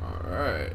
Alright.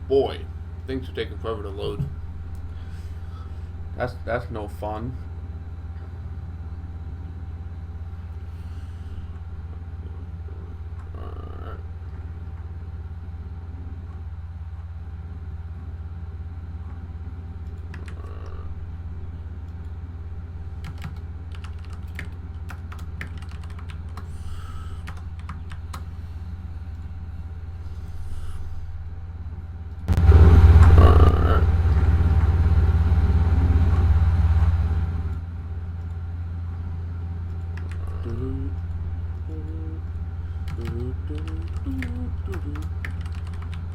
Boy, things are taking forever to load. That's no fun.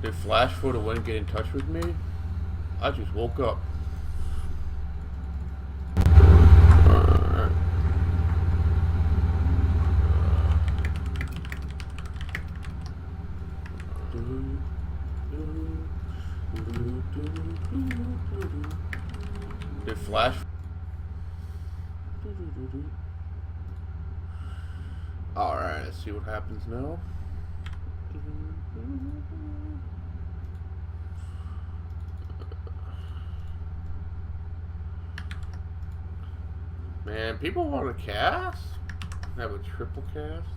Did FlashFTW get in touch with me? I just woke up. Did Flash? Alright, let's see what happens now. Man, people want to cast? Have a triple cast?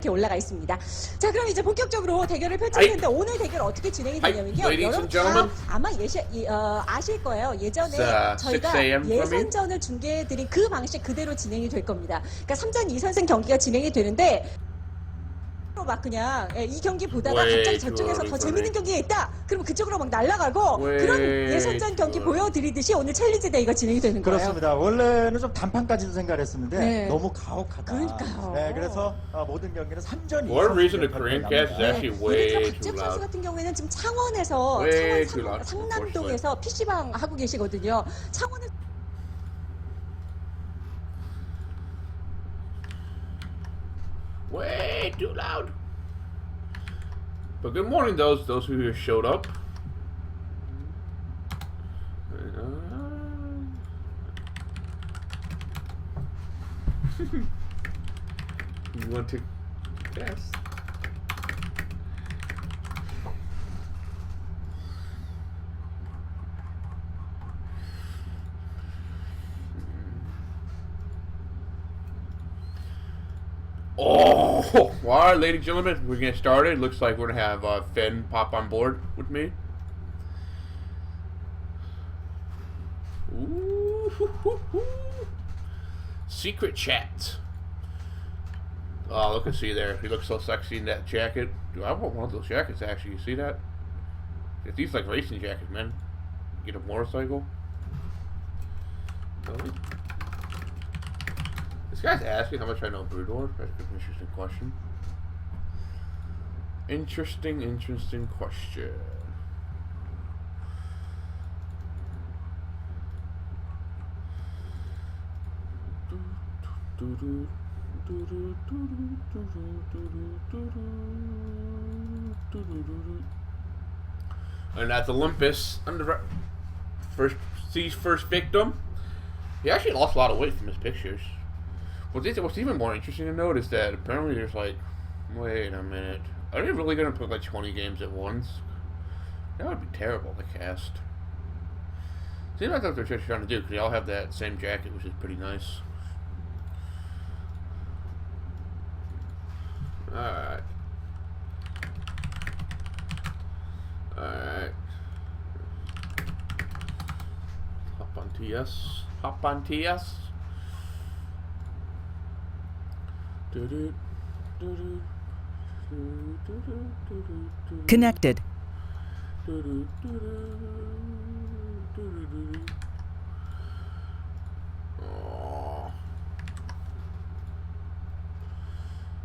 올라가 있습니다. 자, 그럼 이제 본격적으로 대결을 펼칠 텐데 오늘 대결 어떻게 진행이 되냐면요. 여러분 다 아마 아실 거예요. 예전에 저희가 예선전을 중계해드린 그 방식 그대로 진행이 될 겁니다. 그러니까 3전 2선승 경기가 진행이 되는데 막 그냥 이 경기 보다가 갑자기 저쪽에서 더 재밌는 경기가 있다. 그러면 그쪽으로 막 날아가고 그런 예선전 경기 보여드리듯이 오늘 챌린지 데이가 진행이 되는 거예요. 그렇습니다. 원래는 좀 단판까지도 생각을 했었는데 너무 가혹하다. 그러니까요. 네, 그래서 모든 경기는 3전 2선. One reason the Korean cast is actually way too 박재욱 선수 loud. 같은 경우에는 지금 창원 상남동에서 PC방 하고 계시거든요. 창원을 Way too loud. But good morning, those who showed up. You want to guess? Oh, all right, ladies and gentlemen, we're getting started. Looks like we're gonna have Finn pop on board with me. Ooh, hoo, hoo, hoo. Secret chat. Oh, look and see there. He looks so sexy in that jacket. Dude, I want one of those jackets. Actually, you see that? These like racing jackets, man. Get a motorcycle. Really? This guy's asking how much I know Broodor. That's an interesting question. Interesting question. And that's Olympus, C's first victim. He actually lost a lot of weight from his pictures. What's even more interesting to note is that apparently there's like, wait a minute, are they really going to put like 20 games at once? That would be terrible to cast. Seems like that's what they're trying to do, because they all have that same jacket, which is pretty nice. Alright. Alright. Hop on TS. Hop on TS. Connected. Oh.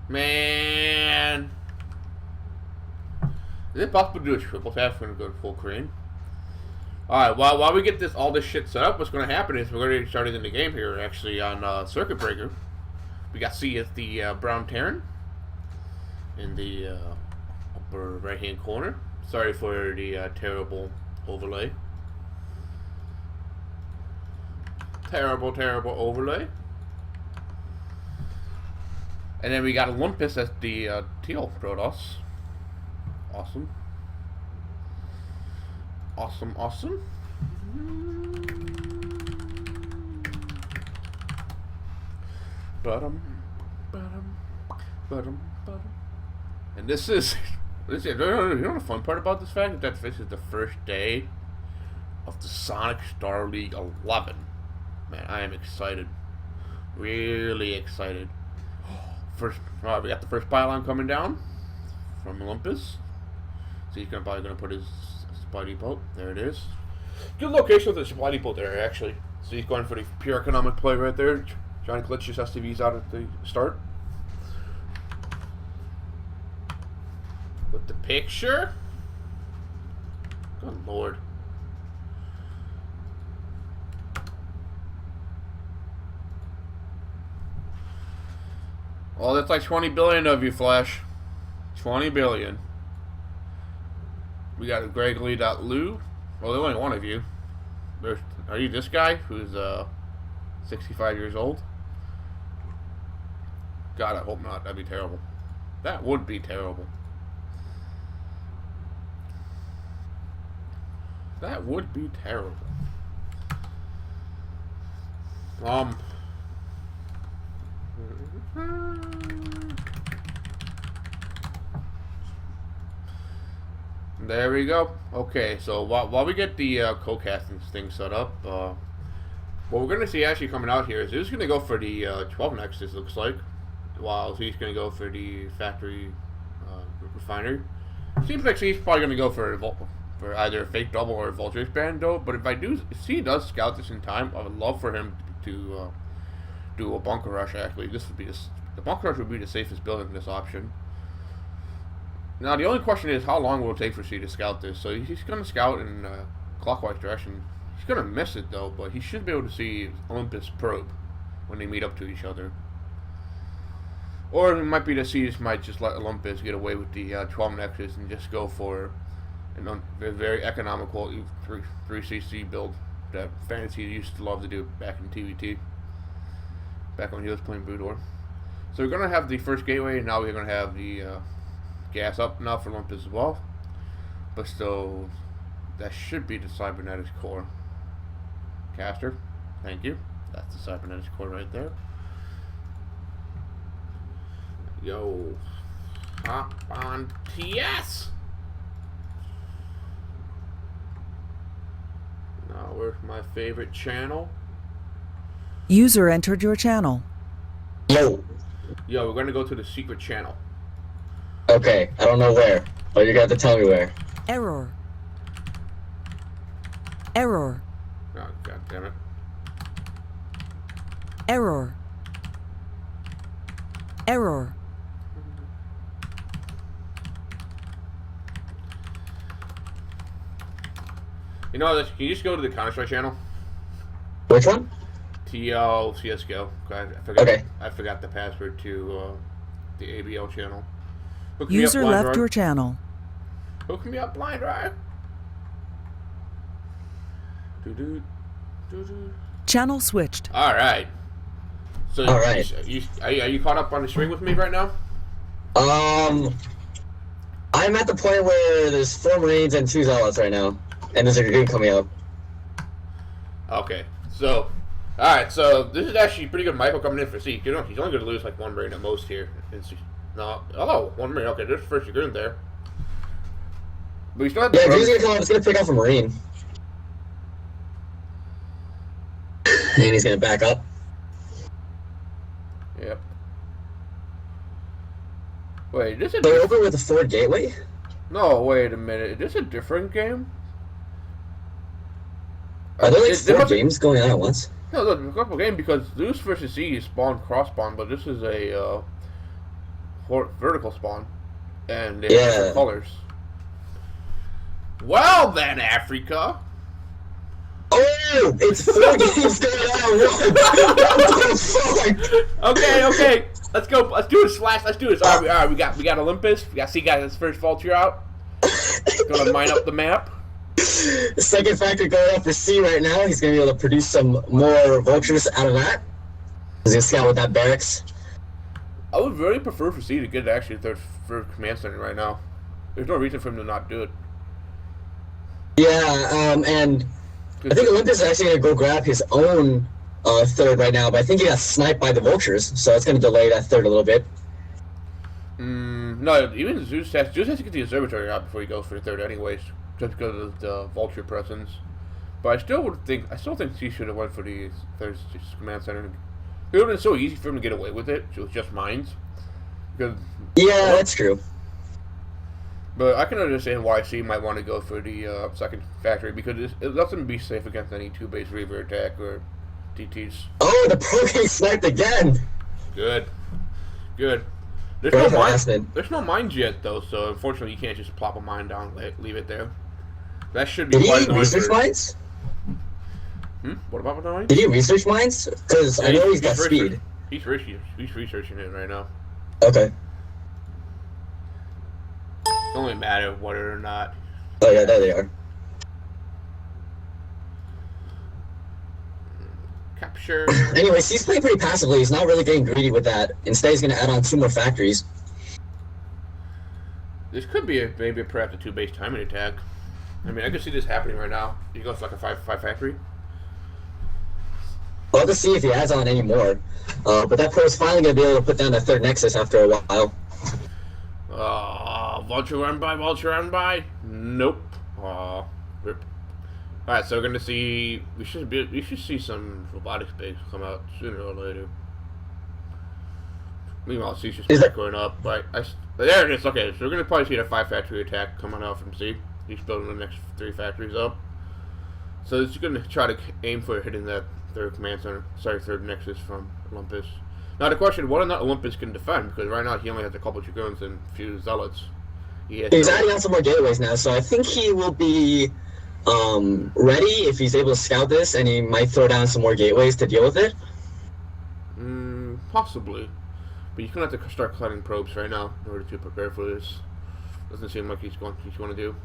Man. Is it possible to do a triple tap if we're going to go to full crane? Alright, while we get all this shit set up, what's going to happen is we're going to get started in the game here, actually, on Circuit Breaker. We got C at the Brown Terran in the upper right-hand corner. Sorry for the terrible overlay. Terrible overlay. And then we got Olympus at the teal Protoss. Awesome. Awesome. Bottom. And this is you know the fun part about this fact? That this is the first day of the Sonic Star League 11. Man, I am excited. Really excited. We got the first pylon coming down from Olympus. So he's probably gonna put his supply depot. There it is. Good location with the supply depot there, actually. So he's going for the pure economic play right there. Trying to glitch his STVs out at the start. With the picture. Good lord. Well, that's like 20 billion of you, Flash. 20 billion. We got Gregory.Lou. Well, there's only one of you. Are you this guy who's 65 years old? God, I hope not. That'd be terrible. That would be terrible. That would be terrible. There we go. Okay, so while we get the co-casting thing set up, what we're going to see actually coming out here is he's going to go for the 12 Nexus, looks like, while he's going to go for the factory refinery. Seems like he's probably going to go for either a fake double or a Vulture band, though. But if he does scout this in time, I would love for him to do a bunker rush. Actually, the bunker rush would be the safest build in this option. Now the only question is how long will it take for C to scout this. So he's going to scout in clockwise direction. He's going to miss it though, but he should be able to see Olympus probe when they meet up to each other. Or it might be that C might just let Olympus get away with the 12 Nexus and just go for a very economical 3cc build that Fantasy used to love to do back in TVT, back when he was playing Boudoir. So we're going to have the first gateway, and now we're going to have the gas up now for Olympus as well. But still, that should be the cybernetics core. Caster, thank you. That's the cybernetics core right there. Yo, hop on TS. Now, where's my favorite channel? User entered your channel. Yo. Yo, we're gonna go to the secret channel. Okay, I don't know where, but you got to tell me where. Error. Error. Oh, god damn it. Error. Error. You know, can you just go to the Counter-Strike channel? Which one? TL CSGO. Okay. I forgot the password to the ABL channel. User left your channel. Hook me up, blind right? Channel switched. All right. So, All right. Are you caught up on the string with me right now? I'm at the point where there's 4 Marines and 2 Zealots right now, and there's a Dragoon coming up. Okay. So, all right. So this is actually pretty good. Michael coming in for C. You know, he's only going to lose like 1 Marine at most here. No. Oh, 1 Marine. Okay, there's the first Dragoon there. But we still have. Yeah, Dragoon's gonna come up. It's gonna pick off a Marine, and he's gonna back up. Yep. Wait, this is. They're open with the Ford Gateway. No, wait a minute. Is this a different game? Are there like 4 games going on at once? No, look, it's a couple game because Zeus versus C is spawn cross spawn, but this is a vertical spawn, and they have different colors. Well then, Africa. Oh, it's 4 games going on. Okay. Let's go. Let's do it. Let's do this. All right. We got Olympus. We got C got his first vulture out. Gonna mine up the map. Second factor going up for C right now. He's gonna be able to produce some more vultures out of that. He's gonna scout with that barracks. I would really prefer for C to get actually third command center right now. There's no reason for him to not do it. Yeah, and I think Olympus is actually gonna go grab his own third right now, but I think he got sniped by the vultures, so it's gonna delay that third a little bit. No, even Zeus has to get the observatory out before he goes for the third, anyways, just because of the vulture presence. But I still think he should have went for the third command center. It would have been so easy for him to get away with it. It was just mines. Because that's true. But I can understand why C might want to go for the second factory because it lets him be safe against any 2-base reaver attack or DTs. Oh, the pro getting sniped again. Good. There's no mines yet though, so unfortunately you can't just plop a mine down and leave it there. That should be. Did he research mines? What about the mines? Did he research mines? Because I know he's got speed. He's researching it right now. Okay. It only matter whether or not. Oh yeah, there they are. Capture. Anyways, he's playing pretty passively. He's not really getting greedy with that. Instead, he's going to add on 2 more factories. This could be maybe perhaps a 2-base timing attack. I mean, I could see this happening right now. He goes for like a 5 factory. We'll have to see if he adds on any more. But that pro is finally going to be able to put down that third nexus after a while. Vulture run by. Nope. Rip. Alright, so we're gonna see. We should see some robotics base come out sooner or later. Meanwhile, C's just going up. But there it is. Okay, so we're gonna probably see a 5 factory attack coming out from C. He's building the next 3 factories up. So he's gonna try to aim for hitting that third nexus from Olympus. Now the question: whether or not Olympus can defend, because right now he only has a couple Dragoons and a few Zealots. He's adding on some more gateways now, so I think he will be ready if he's able to scout this, and he might throw down some more gateways to deal with it. Possibly, but you're gonna have to start cutting probes right now in order to prepare for this. Doesn't seem like he's going to do.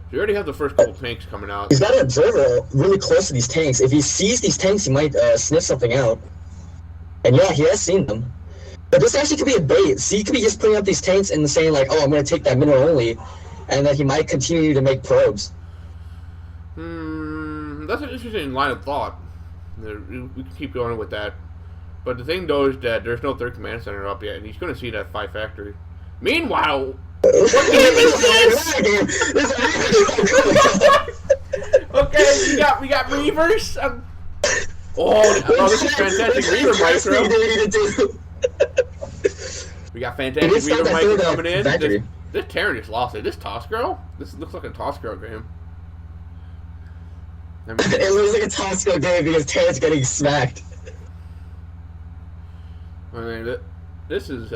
So you already have the first couple tanks coming out. He's got an observer really close to these tanks. If he sees these tanks, he might sniff something out. And yeah, he has seen them. But this actually could be a bait. So he could be just putting up these tanks and saying like, "Oh, I'm going to take that mineral only," and then he might continue to make probes. That's an interesting line of thought. We can keep going with that. But the thing though is that there's no third command center up yet, and he's going to see that 5 factory. Meanwhile, what game is this? Okay, we got Reavers. This is fantastic Reaver micro. We got fantastic Reaver micro coming in. This Terran just lost it. This Toss Girl? This looks like a Toss Girl game. It looks like a Toss Girl game because Terran's getting smacked. I mean, this is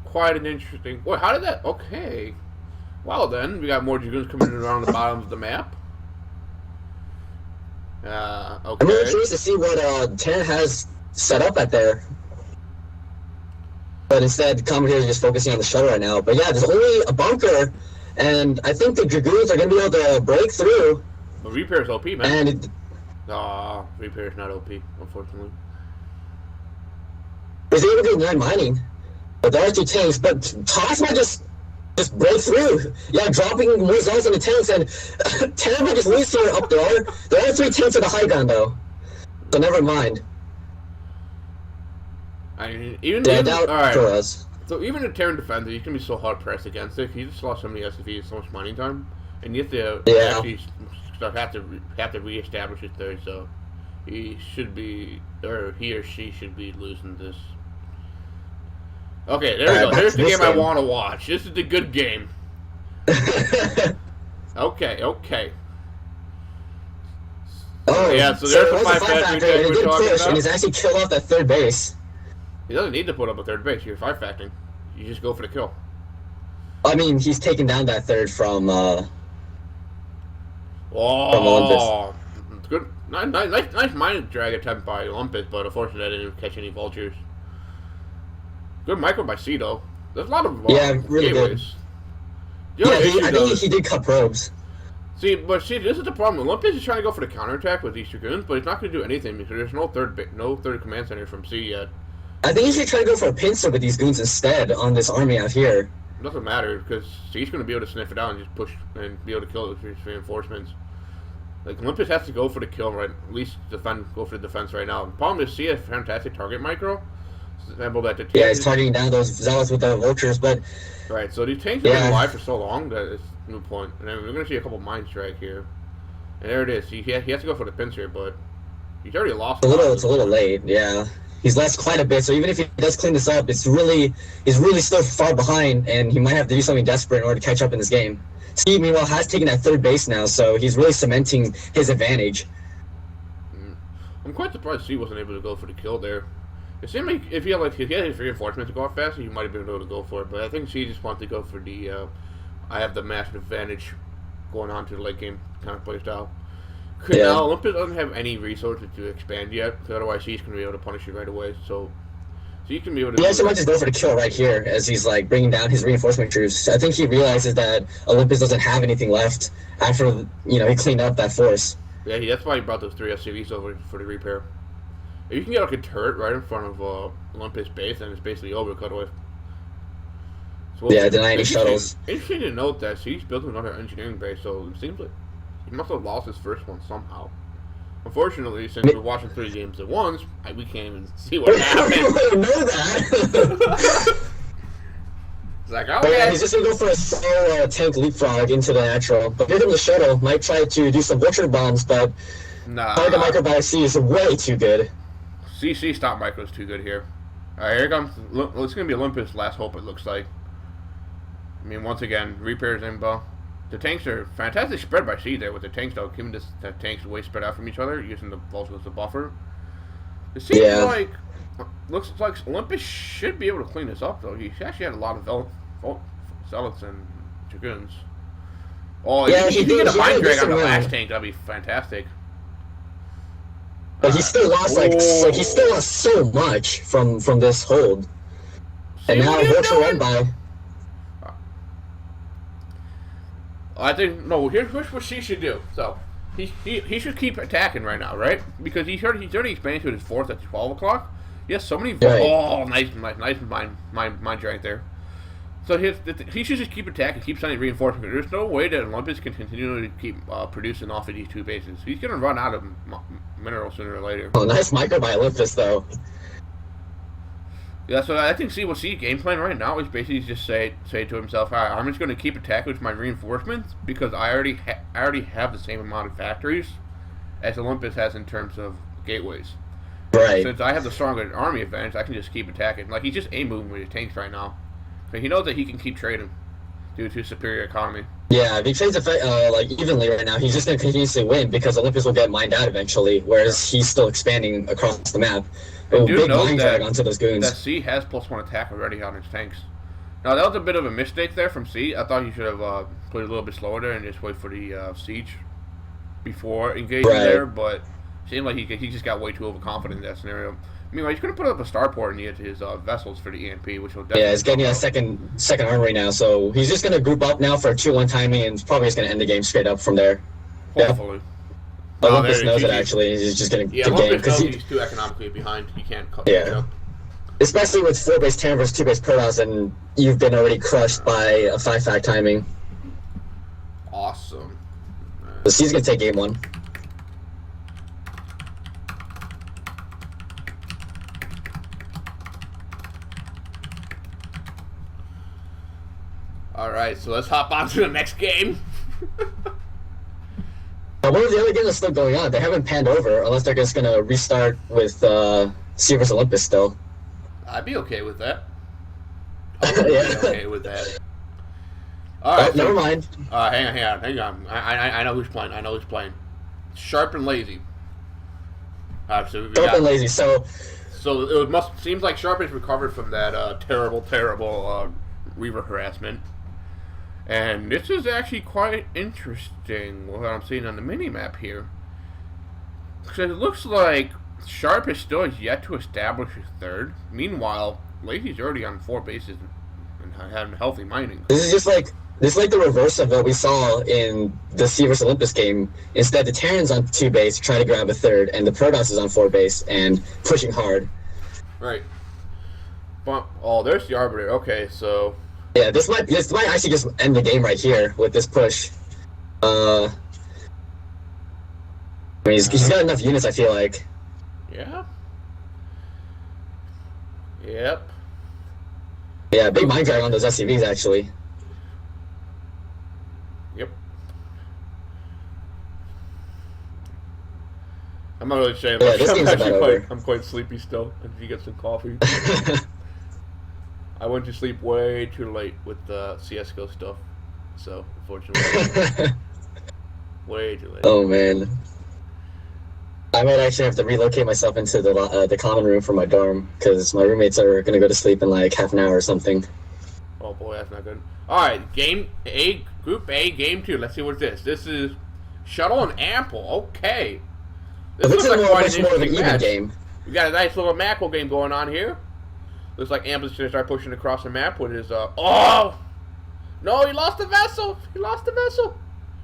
quite an interesting. Wait, how did that? Okay. Well then, we got more Dragoons coming in around the bottom of the map. Okay. I'm really curious to see what Terran has set up at there. But instead, commentators are just focusing on the shuttle right now. But yeah, there's only a bunker and I think the Dragoons are going to be able to break through. But Repair's OP, man. And Repair's not OP, unfortunately. He's able to do 9 mining. But there are 2 tanks, but Toss might just break through. Yeah, dropping more zones on the tanks, and 10 might just lose here up there. There are 3 tanks at the high ground, though. So never mind. I mean, even all right. For us. So even a Terran defender, you can be so hard pressed against it. He just lost so many SCVs, so much mining time, and you have to actually have to reestablish his third. So he should be, or he or she should be losing this. Okay, there we go. There's the game I want to watch. This is the good game. Okay. Oh yeah, so there's the 5 factor we're talking about. And he's actually killed off that 3rd base. He doesn't need to put up a 3rd base. You're 5 facting. You just go for the kill. I mean, he's taken down that 3rd from Olympus. Good. Nice mine drag attempt by Olympus, but unfortunately I didn't catch any vultures. Good micro by C, though. There's a lot of really gateways. Good. Yeah, I think he did cut probes. See, this is the problem. Olympus is trying to go for the counterattack with these Dragoons, but he's not going to do anything because there's no third command center from C yet. I think he should try to go for a pincer with these goons instead on this army out here. It doesn't matter because C's going to be able to sniff it out and just push and be able to kill it with his reinforcements. Like, Olympus has to go for the kill, right? At least go for the defense right now. The problem is C has fantastic target micro. Yeah, he's targeting down those zealots with the vultures, but... Right, so these tanks have been alive for so long that it's a new point. And then we're going to see a couple mine strike here. And there it is. He has to go for the pincer, but he's already lost. It's a little late, yeah. He's lost quite a bit, so even if he does clean this up, he's really still far behind, and he might have to do something desperate in order to catch up in this game. Steve, meanwhile, has taken that 3rd base now, so he's really cementing his advantage. I'm quite surprised C wasn't able to go for the kill there. It seemed like if he had his reinforcements to go off faster, he might have been able to go for it. But I think C just wanted to go for the I have the massive advantage going on to the late game kind of play style. Now, Olympus doesn't have any resources to expand yet, because otherwise C's going to be able to punish you right away. So C can be able to... He actually might just go for the kill right here as he's like bringing down his reinforcement troops. I think he realizes that Olympus doesn't have anything left after he cleaned up that force. Yeah, that's why he brought those 3 SCVs over for the repair. If you can get like a turret right in front of Olympus base, then it's basically over cut away. So deny any shuttles. Interesting to note that he's building another engineering base, so it seems like he must have lost his first one somehow. Unfortunately, since we're watching 3 games at once, we can't even see what happened. We don't know that. It's like, okay. Yeah, he's just gonna go for a slow tank leapfrog into the natural. But here comes the shuttle. Might try to do some vulture bombs, but the micro by C is way too good. CC stop micro is too good here. Alright, here comes. It's going to be Olympus' last hope, it looks like. I mean, once again, repairs inbound. The tanks are fantastic spread by C there with the tanks, though, keeping the tanks way spread out from each other, using the vultures as a buffer. It seems like. Looks like Olympus should be able to clean this up, though. He actually had a lot of zealots and dragoons. Oh, if he can get a mine drag on the last tank, that'd be fantastic. But he still lost he still lost so much from this hold. And now Vulture run by. I think here's what she should do. So he should keep attacking right now, right? Because he's already expanding to his 4th at 12 o'clock. He has so many nice mine drag there. So he should just keep attacking, keep sending reinforcements. There's no way that Olympus can continue to keep producing off of these 2 bases. He's going to run out of minerals sooner or later. Oh, nice micro by Olympus, though. Yeah, so I think game plan right now is basically just say to himself, all right, I'm just going to keep attacking with my reinforcements because I already have the same amount of factories as Olympus has in terms of gateways. Right. Since I have the stronger army advantage, I can just keep attacking. Like, he's just moving with his tanks right now. But he knows that he can keep trading due to superior economy. Yeah, if he trades evenly right now, he's just going to continuously win because Olympus will get mined out eventually, whereas he's still expanding across the map. Big mine drag onto those goons. That C has +1 attack already on his tanks. Now, that was a bit of a mistake there from C. I thought he should have played a little bit slower there and just wait for the siege before engaging there, but it seemed like he just got way too overconfident in that scenario. I mean, like, he's going to put up a starport near his vessels for the EMP, which will definitely... Yeah, he's getting a second armory now, so he's just going to group up now for a 2-1 timing, and probably just going to end the game straight up from there. Hopefully. Yeah. Olympus knows it, actually. He's just going to game. Olympus knows he's too economically behind. He can't cut it up. Especially with 4-base Terran versus 2-base Protoss, and you've been already crushed by a 5-fact timing. Awesome. So he's going to take game 1. Alright, so let's hop on to the next game. One of the other games that's still going on, they haven't panned over, unless they're just going to restart with Sea vs. Olympus still. I'd be okay with that. Yeah. Be okay with that. Alright. Never mind. Hang on. I know who's playing. Sharp and Lazy. Alright, so Sharp and Lazy, so it seems like Sharp has recovered from that terrible Reaver harassment. And this is actually quite interesting, what I'm seeing on the mini-map here. Because it looks like Sharp is still yet to establish his third. Meanwhile, Lazy's already on 4 bases and having healthy mining. This is like the reverse of what we saw in the Sea vs. Olympus game. Instead, the Terran's on 2 base trying to grab a third, and the Protoss is on 4 base and pushing hard. Right. But, there's the Arbiter. Okay, so... Yeah, this might actually just end the game right here with this push. I mean, he's got enough units, I feel like. Yeah. Yep. Yeah, big mind drag on those SCVs, actually. Yep. I'm not really saying much. Yeah, I'm quite sleepy still. I need to get some coffee. I went to sleep way too late with the CSGO stuff, so unfortunately, way too late. Oh man, I might actually have to relocate myself into the common room for my dorm because my roommates are gonna go to sleep in like half an hour or something. Oh boy, that's not good. All right, game A, Group A, Game 2. Let's see what this. This is Shuttle and Ample. Okay, this looks like much more of an even game. We got a nice little macro game going on here. Looks like Ample's going to start pushing across the map with his, oh! No, he lost the vessel!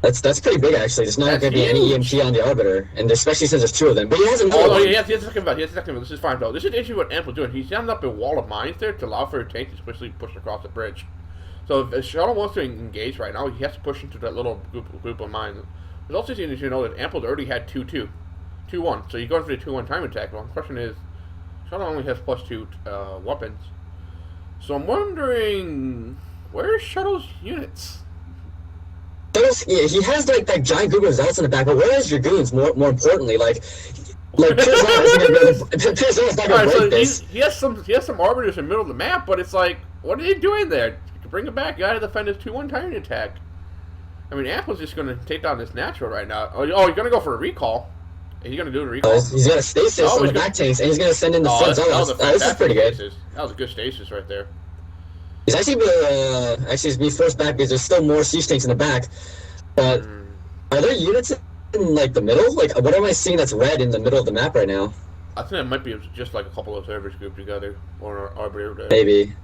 That's pretty big, actually. There's not going to be any EMP on the Arbiter, and especially since there's 2 of them. But he has another one. He has a second about. This is fine, though. This is the issue what Ample's doing. He's setting up a wall of mines there to allow for a tank to especially push across the bridge. So if a shuttle wants to engage right now, he has to push into that little group of mines. There's also interesting to know that Ample's already had 2-1. So you're going for the 2-1 time attack. Well, the question is, Shuttle only has +2 weapons. So I'm wondering, where's Shuttle's units? Yeah, he has like that giant group of zealots in the back, but where is Dragoons? More importantly, like Pierzon's not gonna break this. He has some arbiters in the middle of the map, but it's like, what are they doing there? Bring it back. You gotta defend his 2-1 timing attack. I mean, Apple's just gonna take down this natural right now. Oh, he's gonna go for a recall. He's going to do the recall. He's got a stasis on the back tanks, and he's going to send in the front zealots. This is pretty good. That was a good stasis right there. He's actually being forced back because there's still more siege tanks in the back. But are there units in like the middle? Like, what am I seeing that's red in the middle of the map right now? I think it might be just like a couple of servers grouped together, or an arbiter. Maybe.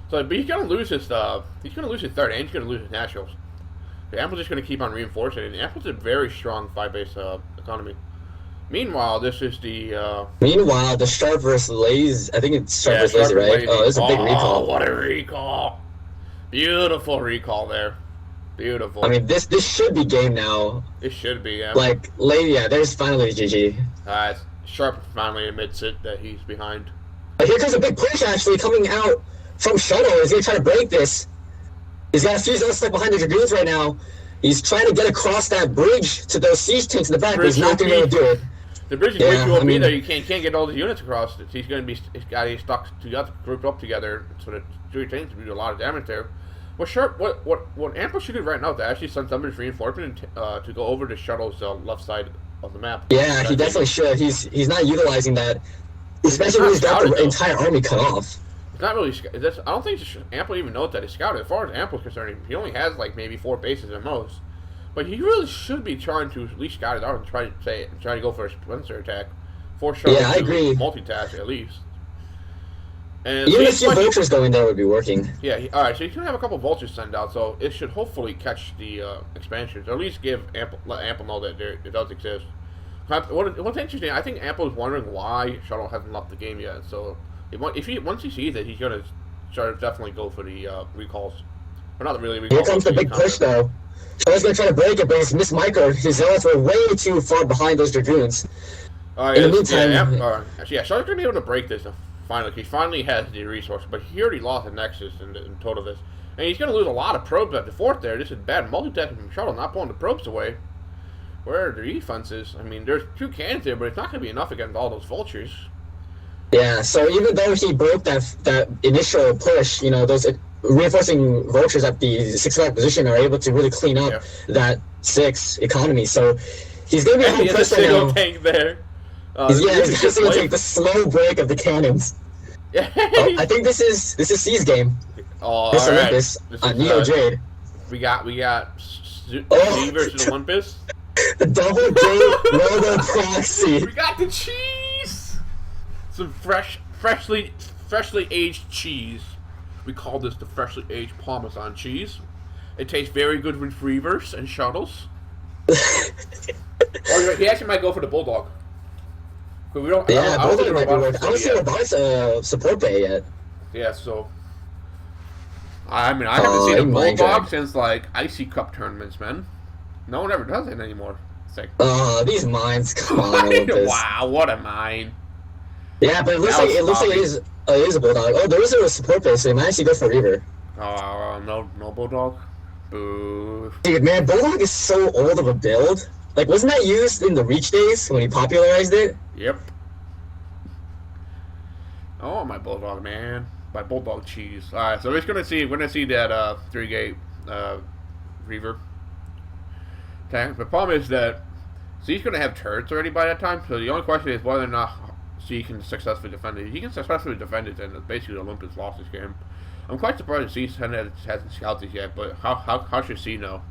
So, but he's going to lose his third, and he's going to lose his naturals. The Apple's just going to keep on reinforcing it. And Apple's a very strong 5-base economy. Meanwhile, this is the... Meanwhile, the Sharp vs. Lazy... I think it's Sharp vs. Lazy, right? Oh, there's a big recall. What a recall. Beautiful recall there. Beautiful. I mean, this should be game now. It should be, yeah. Like, there's finally GG. Sharp finally admits it, that he's behind. But here comes a big push, actually, coming out from Shuttle. He's going to try to break this. He's got a few zealots stuck behind the Dragoons right now. He's trying to get across that bridge to those siege tanks in the back, but he's not going to be able to do it. The bridge is way too OP there. You can't get all the units across. He's stuck together, grouped up together, so that 3 tanks will do a lot of damage there. What Ample should do right now to actually send some of his reinforcement to go over to Shuttle's left side of the map. Yeah, he definitely should. He's not utilizing that, especially when he's got the entire army cut off. It's not really. I don't think Ample even knows that he's scouted. As far as Ample's concerned, he only has like maybe 4 bases at most. But he really should be trying to at least scout it out and try to go for a Spencer attack Force shuttle I agree. Multitask at least. And even a few vultures going there would be working. Yeah, alright, so he's going to have a couple vultures sent out, so it should hopefully catch the expansions, or at least let Ample know that it does exist. What's interesting, I think Ample is wondering why Shuttle hasn't left the game yet, so once he sees it, he's going to definitely go for the recalls. Or not really recalls. Here comes the big push, though. Shuttle's going to try to break it, but his Miss Micro, his zealots were way too far behind those Dragoons. In the meantime... Shuttle's going to be able to break this. Finally, he finally has the resource, but he already lost the Nexus in total this. And he's going to lose a lot of probes at the fort there. This is bad multitasking from Shuttle, not pulling the probes away. Where are the defenses? I mean, there's 2 cannons there, but it's not going to be enough against all those vultures. Yeah, so even though he broke that initial push, you know, those reinforcing vultures at the 6th position are able to really clean up that 6 economy. So he's going to be hard pressed right now. Tank there. He's going to take the slow break of the cannons. I think this is C's game. Oh, this right. Olympus on Neo Jade. We got Z versus Olympus. The double J Robo Proxy. We got the cheese. Some freshly aged cheese. We call this the freshly aged Parmesan cheese. It tastes very good with Reavers and Shuttles. He actually might go for the Bulldog. Bulldog might be working. I don't see Robotics support bay yet. Yeah, so... I mean, I haven't seen a Bulldog since, like, Icy Cup tournaments, man. No one ever does it anymore. It's like... these mines, come on. Wow, what a mine. Yeah, but it looks like it is a Bulldog. Oh, there is a support base, so he might actually go for Reaver. No Bulldog? Boo. Dude, man, Bulldog is so old of a build. Like, wasn't that used in the Reach days when he popularized it? Yep. Oh, my Bulldog, man. My Bulldog cheese. Alright, so we're gonna see that 3-gate Reaver tank. The problem is that C's gonna have turrets already by that time, so the only question is whether or not C can successfully defend it. If he can successfully defend it, then basically Olympus lost this game. I'm quite surprised that C hasn't scouted yet, but how should C know?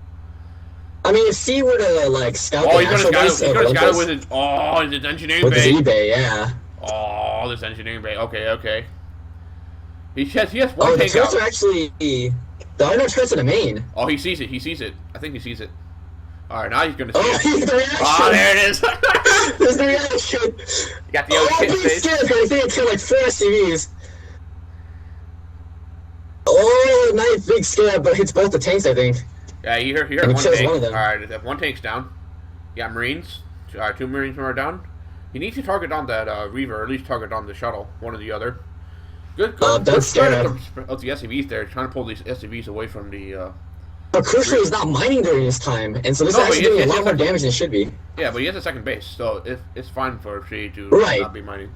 I mean, if C were to, like, scout the actual base of Olympus... Scout it with his... Oh, his engineering bay. With his E-bay, yeah. Oh, this engineering bay. Okay. He has one tank the turrets are actually... There are no turrets in the main. Oh, he sees it. I think he sees it. Alright, now he's gonna see it. The reaction! Oh, there it is! There's the reaction! You got the old kid face. I think it killed like 4 SCVs. Oh, nice big scare, but hits both the tanks, I think. Yeah, you heard one tank. Alright, if one tank's down, you got Marines. 2 Marines are down. You need to target on that Reaver, or at least target on the shuttle, one or the other. Good start of the SCVs there, trying to pull these SCVs away from the... But crucially, he's not mining during this time, and so this is actually doing a lot more damage than it should be. Yeah, but he has a second base, so it's fine for Shea to not be mining.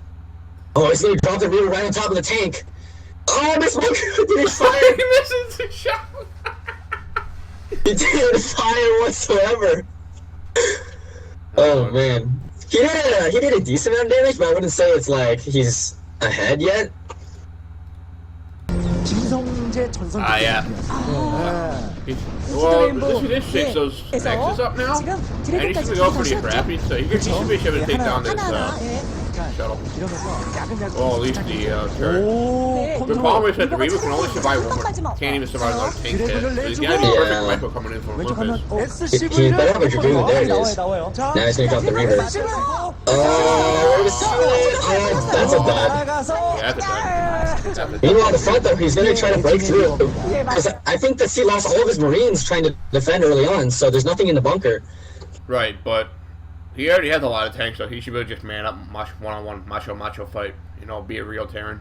Oh, he's going to drop the Reaver right on top of the tank. Oh, Miss Micro didn't fire! He misses the shot! He didn't fire whatsoever. Oh, man. He did a decent amount of damage, but I wouldn't say it's like he's ahead yet. Yeah. Well, this shakes those Nexus up now, and he's going to go for the Rappi, so he should be able to take down this shuttle. Well, at least the turret. The problem is that the Reaver can only survive one more. Can't even survive another tank hit. He's got a perfect micro coming in from Olympus. He better have a Dragoon. There it is. Now he's going to drop the Reaver. That's a bad. Yeah, that's a bad. Meanwhile, at the front, though, he's going to try to break through. Because I think that he lost all of his Marines trying to defend early on, so there's nothing in the bunker. Right, but he already has a lot of tanks, so he should really just man up one-on-one macho fight. You know, be a real Terran.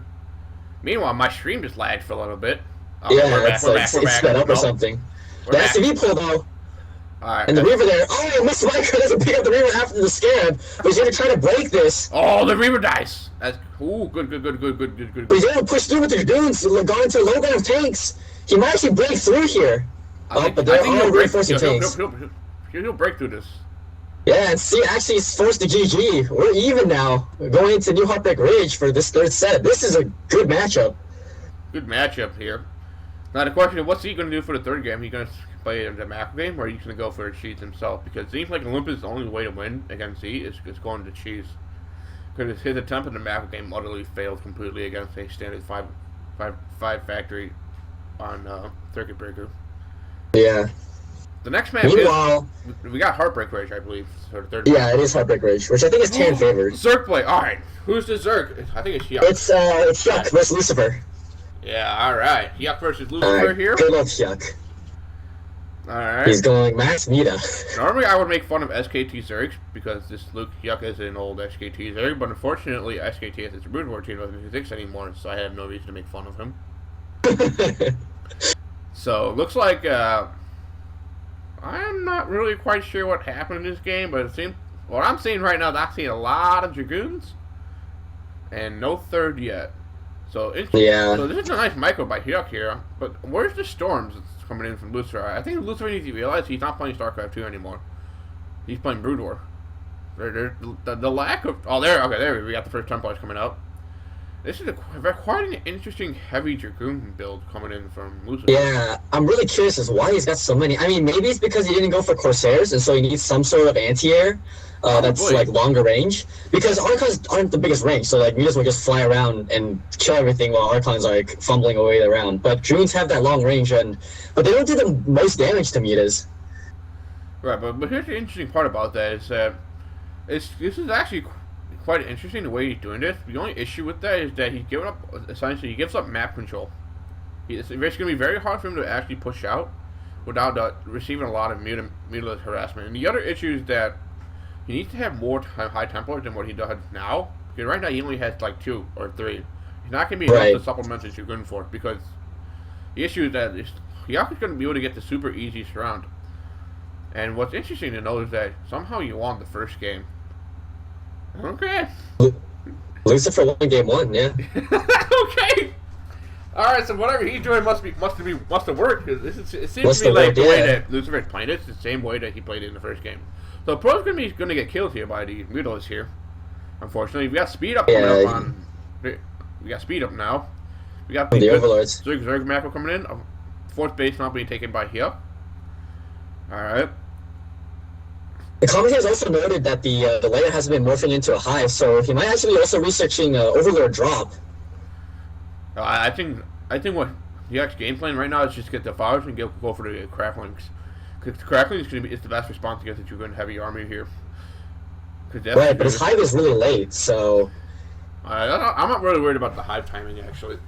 Meanwhile, my stream just lagged for a little bit. It's sped up or something. The SCV pull, though. Alright. And the Reaver there. Oh, Miss Micro doesn't pick up the Reaver after the scab, but he's going to try to break this. Oh, the Reaver dies. That's good. But he's going to push through with the Dragoons, going to a low gun of tanks. He might actually break through here. But there are reinforcing tanks. He'll break through this. Yeah, and see, actually, he's forced to GG. We're even now, going into New Heartbreak Ridge for this 3rd set. This is a good matchup. Good matchup here. Now, the question is, what's he going to do for the 3rd game? Are you going to play the macro game, or are you going to go for cheese himself? Because it seems like Olympus' the only way to win against Z is going to cheese. Because his attempt at the map game utterly failed completely against a standard 5 factory on Circuit Breaker. Yeah. The next map Meanwhile, we got Heartbreak Ridge, I believe. So the third yeah, map. it is Heartbreak Ridge, which I think is Terran favored. Zerg play. All right, who's the Zerg? I think it's Hyuk. It's Hyuk versus Lucifer. Yeah, all right. Hyuk versus Lucifer here. Good luck, Hyuk. All right. He's going Max Mita. Normally, I would make fun of SKT Zergs because this Hyuk is an old SKT Zerg, but unfortunately, SKT as its Brood War team doesn't exist anymore, so I have no reason to make fun of him. So, looks like I'm not really quite sure what happened in this game, but it seems what I'm seeing right now is I'm seeing a lot of Dragoons and no third yet. So yeah. So this is a nice micro by Hyuk here, but where's the storms that's coming in from Lucifer? I think Lucifer needs to realize he's not playing StarCraft 2 anymore. He's playing Brood War. The lack of there we got the first Templars coming out. This is quite an interesting heavy Dragoon build coming in from Lucifer. Yeah, I'm really curious as why he's got so many. I mean, maybe it's because he didn't go for Corsairs, and so he needs some sort of anti-air that's like longer range. Because Archons aren't the biggest range, so like Mitas will just fly around and kill everything while Archons are like fumbling away around. But Dragoons have that long range, but they don't do the most damage to Mitas. Right, but here's the interesting part about that is that this is actually quite interesting the way he's doing this. The only issue with that is that he's giving up, essentially, he gives up map control. It's going to be very hard for him to actually push out without receiving a lot of mutilate harassment. And the other issue is that he needs to have more high Templars than what he does now. Because right now he only has like 2 or 3. He's not going to be able to supplement as you're going for. Because the issue is that Hyuk is going to be able to get the super easy surround. And what's interesting to note is that somehow you won the first game. Okay. Lucifer won game 1, yeah. Okay. All right, so whatever he's doing must have worked, because it seems to me like the way that Lucifer is playing it is the same way that he played it in the first game. So Pro's going to get killed here by the Mutilates here. Unfortunately, we got speed up coming up on. We got speed up now. We got the Overlords. Zerg macro coming in. Fourth base not being taken by Hyuk. All right. The commentators also noted that the layer hasn't been morphing into a hive, so he might actually be also researching Overlord drop. I think what Hyuk's game plan right now is just get the Devours and go for the Cracklings. Because the Cracklings is the best response against the Dragoon heavy army here. Right, but his hive is really late, so... I'm not really worried about the hive timing, actually.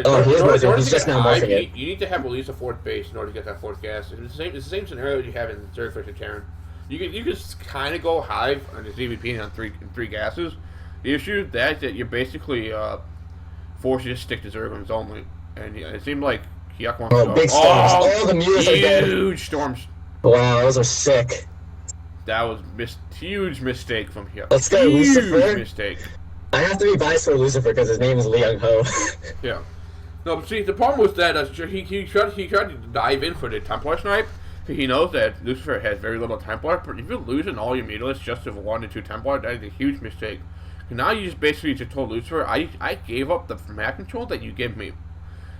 Oh, he is morphing. He's just now morphing it. You need to have at least a fourth base in order to get that fourth gas. It's the same scenario you have in Zerg versus Terran. You can kind of go hive on the ZVP on three gases. The issue is that you're basically forced to just stick to Zergons only. And it seemed like Hyuk wants to go. Big storms. All the Mutas are dead. Huge storms. Wow, those are sick. That was huge mistake from Hyuk. Let's go, Lucifer. Huge mistake. I have to be biased for Lucifer because his name is Li Young Ho. Yeah. No, but see, the problem with that is he tried to dive in for the Templar snipe. He knows that Lucifer has very little Templar, but if you're losing all your Mutilates just to 1 to 2 Templar, that is a huge mistake. And now you just basically just told Lucifer, I gave up the map control that you give me.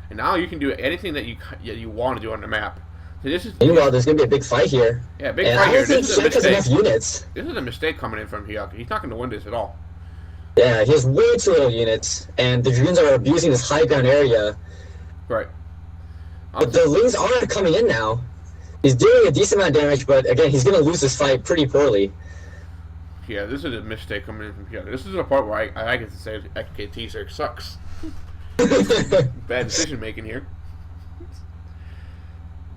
And now you can do anything that you want to do on the map. So this is... Meanwhile, there's going to be a big fight here. Yeah, big fight here. This is a mistake. Enough units. This is a mistake coming in from Hyuk. He's not going to win this at all. Yeah, he has way too little units, and the Dragoons are abusing this high ground area. Right. But the Lings are coming in now. He's doing a decent amount of damage, but again, he's going to lose this fight pretty poorly. Yeah, this is a mistake coming in from Hyuk. This is a part where I get to say XKT Zerg sucks. Bad decision making here.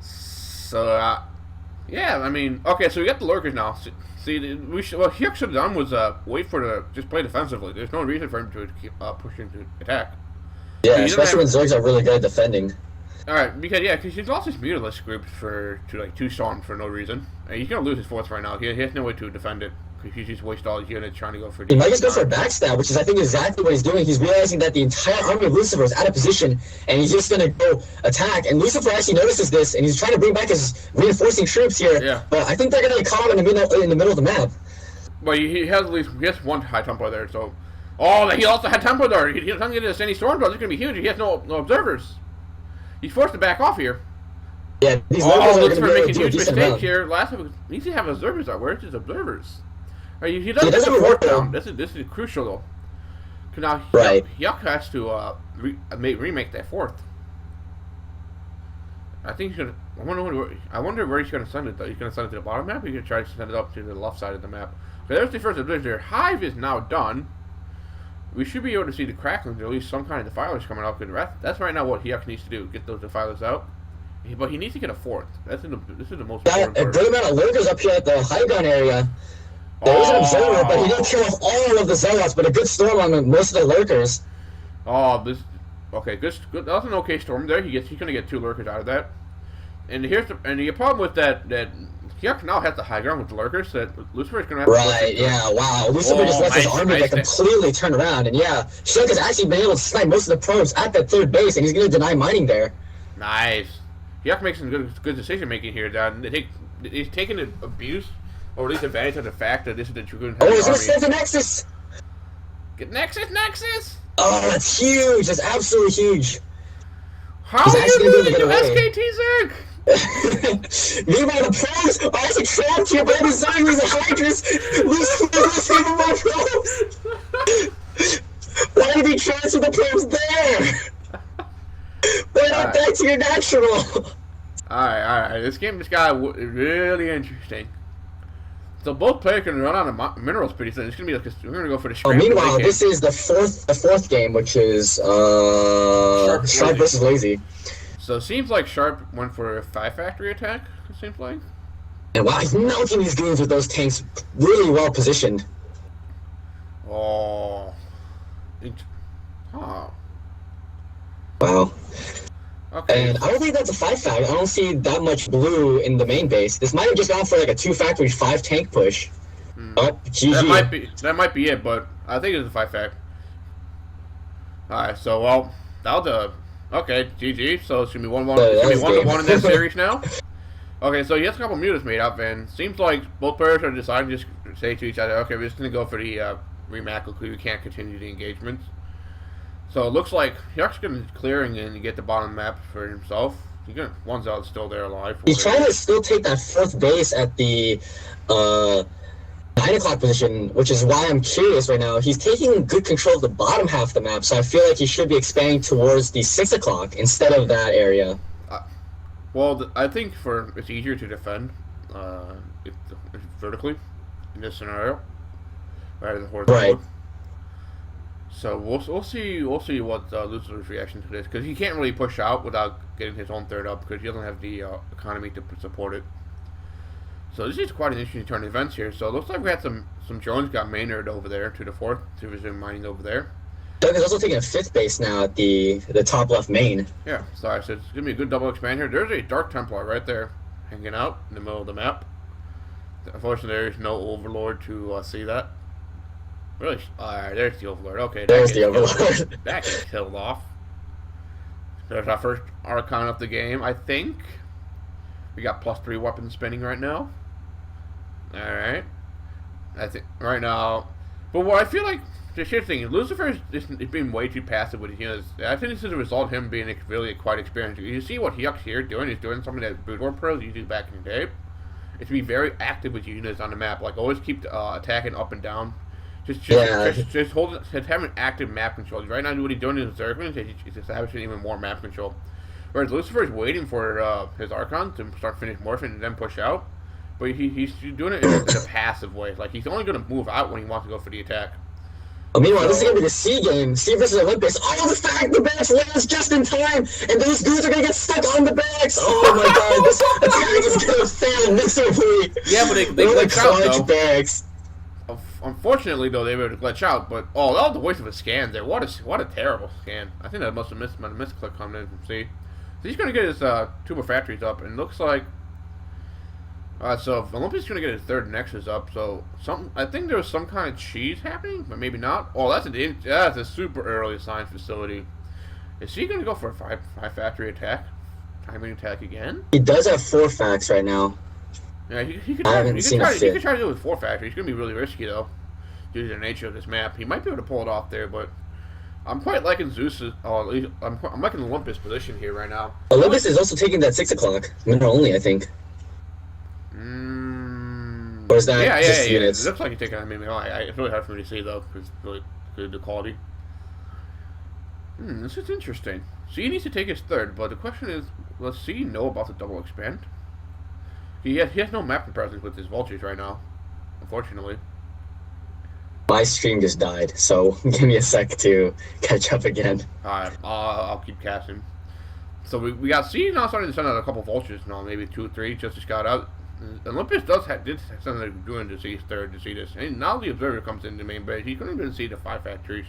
So, yeah, I mean, okay, so we got the Lurkers now. See, what Hyuk should have done was wait for just play defensively. There's no reason for him to keep pushing to attack. Yeah, especially when Zergs are really good at defending. Alright, because he's lost his Mutilates group to 2 storms for no reason. And he's going to lose his fourth right now. He has no way to defend it. Because he's just wasted all his units trying to go for... He might just go for a backstab, which is, I think, exactly what he's doing. He's realizing that the entire army of Lucifer is out of position, and he's just going to go attack. And Lucifer actually notices this, and he's trying to bring back his reinforcing troops here. Yeah. But I think they're going to get caught up in the middle of the map. But he has at least 1 high Templar there, so... Oh, he also had Templar there. He doesn't get into any storm drills. It's going to be huge. He has no observers. He's forced to back off here. Yeah, these Lucifer making huge mistakes here. Last time, he needs to have observers out. Where's his observers? He doesn't get the fourth down. This is crucial though. Now Hyuk has to remake that fourth. I think he's gonna. I wonder where he's gonna send it though. He's gonna send it to the bottom map. Or he's gonna try to send it up to the left side of the map. Okay, there's the first objective. Hive is now done. We should be able to see the cracklings, or at least some kind of defilers coming out. Because that's right now what Hyuk needs to do: get those defilers out. But he needs to get a fourth. This is the most important part. A good amount of lurkers up here at the high ground area. There is an observer, but he didn't kill off all of the zealots, but a good storm on most of the lurkers. Oh, okay, good. That was an okay storm there. He's gonna get 2 lurkers out of that. And here's the problem with that Hyuk now has the high ground with the lurkers. That Lucifer's gonna have to. Right. Yeah. Wow. Lucifer just lets his army get completely turn around, and yeah, Hyuk has actually been able to snipe most of the probes at that third base, and he's gonna deny mining there. Nice. Hyuk makes some good decision making here, Don. He's taking abuse. Or at least advantage of the fact that this is the Dragoon. Oh, he's gonna save the Nexus! Get Nexus! Oh, that's huge! That's absolutely huge! How are you losing to SKT Zerg? Meanwhile, the probes are also trapped here by the Zerg with the Hydras! Losing more probes! Why did he transfer the probes there? Why not back to your natural? Alright. This game just got really interesting. So both players can run out of minerals pretty soon. It's gonna be like we're gonna go for the scramble. Meanwhile, this is the fourth game, which is Sharp versus Lazy. So it seems like Sharp went for a 5 factory attack. It seems like. And wow, he's melting these goons with those tanks really well positioned. Oh. Wow. Okay. And I don't think that's a 5 factory. I don't see that much blue in the main base. This might have just gone for like a 2 factory 5 tank push. Oh, GG. That might be it, but I think it's a 5 fact. Alright, so well, that was okay, GG. So it's gonna be 1-1. It's gonna be 1-1 in this series now. Okay, so he has a couple mutas made up, and seems like both players are deciding to just say to each other, okay, we're just gonna go for the remack because we can't continue the engagements. So it looks like Hyuk's gonna be clearing and get the bottom map for himself. One zealot's still there alive. He's trying to still take that 4th base at the 9 o'clock position, which is why I'm curious right now. He's taking good control of the bottom half of the map, so I feel like he should be expanding towards the 6 o'clock instead of that area. Well, I think it's easier to defend vertically in this scenario rather than horizontally. Right. So we'll see what Lucifer's reaction to this, because he can't really push out without getting his own 3rd up because he doesn't have the economy to support it. So this is quite an interesting turn of events here. So it looks like we had some drones got Maynard over there to the 4th to resume mining over there. Doug is also taking a 5th base now at the top left main. Yeah, so I said it's gonna be a good double expand here. There's a Dark Templar right there, hanging out in the middle of the map. Unfortunately, there's no Overlord to see that. Really? Alright, there's the Overlord. Okay, there's the Overlord. That gets killed off. There's our first Archon of the game, I think. We got +3 weapons spinning right now. Alright. I think right now. But what I feel like, here's the thing, Lucifer is being way too passive with his units. I think this is a result of him being really quite experienced. You see what Hyuk's here doing? He's doing something that Boot War pros used to do back in the day. It's to be very active with your units on the map. Like, always keep attacking up and down. Just hold it, just having active map control. Right now, what he's doing in his Zerglings is he's establishing even more map control. Whereas Lucifer is waiting for his Archon to start finish morphing and then push out. But he's doing it in a passive way. Like, he's only going to move out when he wants to go for the attack. Meanwhile, this is going to be the C game. C versus Olympus. Oh, the fact the barracks lands just in time, and those dudes are going to get stuck on the barracks. Oh my god, this attack is going to fail miserably. Yeah, but they glitch out, though. Barracks. Unfortunately, though, they were able to glitch out. But, that was the waste of a scan there. What a terrible scan. I think that must have misclick coming in from C. So he's going to get his 2 more factories up, and it looks like... so Olympus is going to get his 3rd Nexus up, so I think there was some kind of cheese happening, but maybe not. Oh, that's a super early science facility. Is he going to go for a 5 factory attack? Timing attack again? He does have 4 facts right now. Yeah, he could try to do it with 4 factories. It's going to be really risky, though, due to the nature of this map. He might be able to pull it off there, but I'm quite liking Zeus's. I'm liking Olympus' position here right now. Olympus is also taking that 6 o'clock. Mineral only, I think. Or is that Yeah. units? It looks like you're taking. I mean, it's really hard for me to see though, because really good the quality. This is interesting. C needs to take his third, but the question is, does C know about the double expand? He has no mapping presence with his vultures right now, unfortunately. My stream just died, so give me a sec to catch up again. Alright, I'll keep casting. So we got C now starting to send out a couple vultures now, maybe 2 or 3 just to scout out. Olympus did something doing to see his third to see this. And now the observer comes in the main base. He's going to see the 5 factories.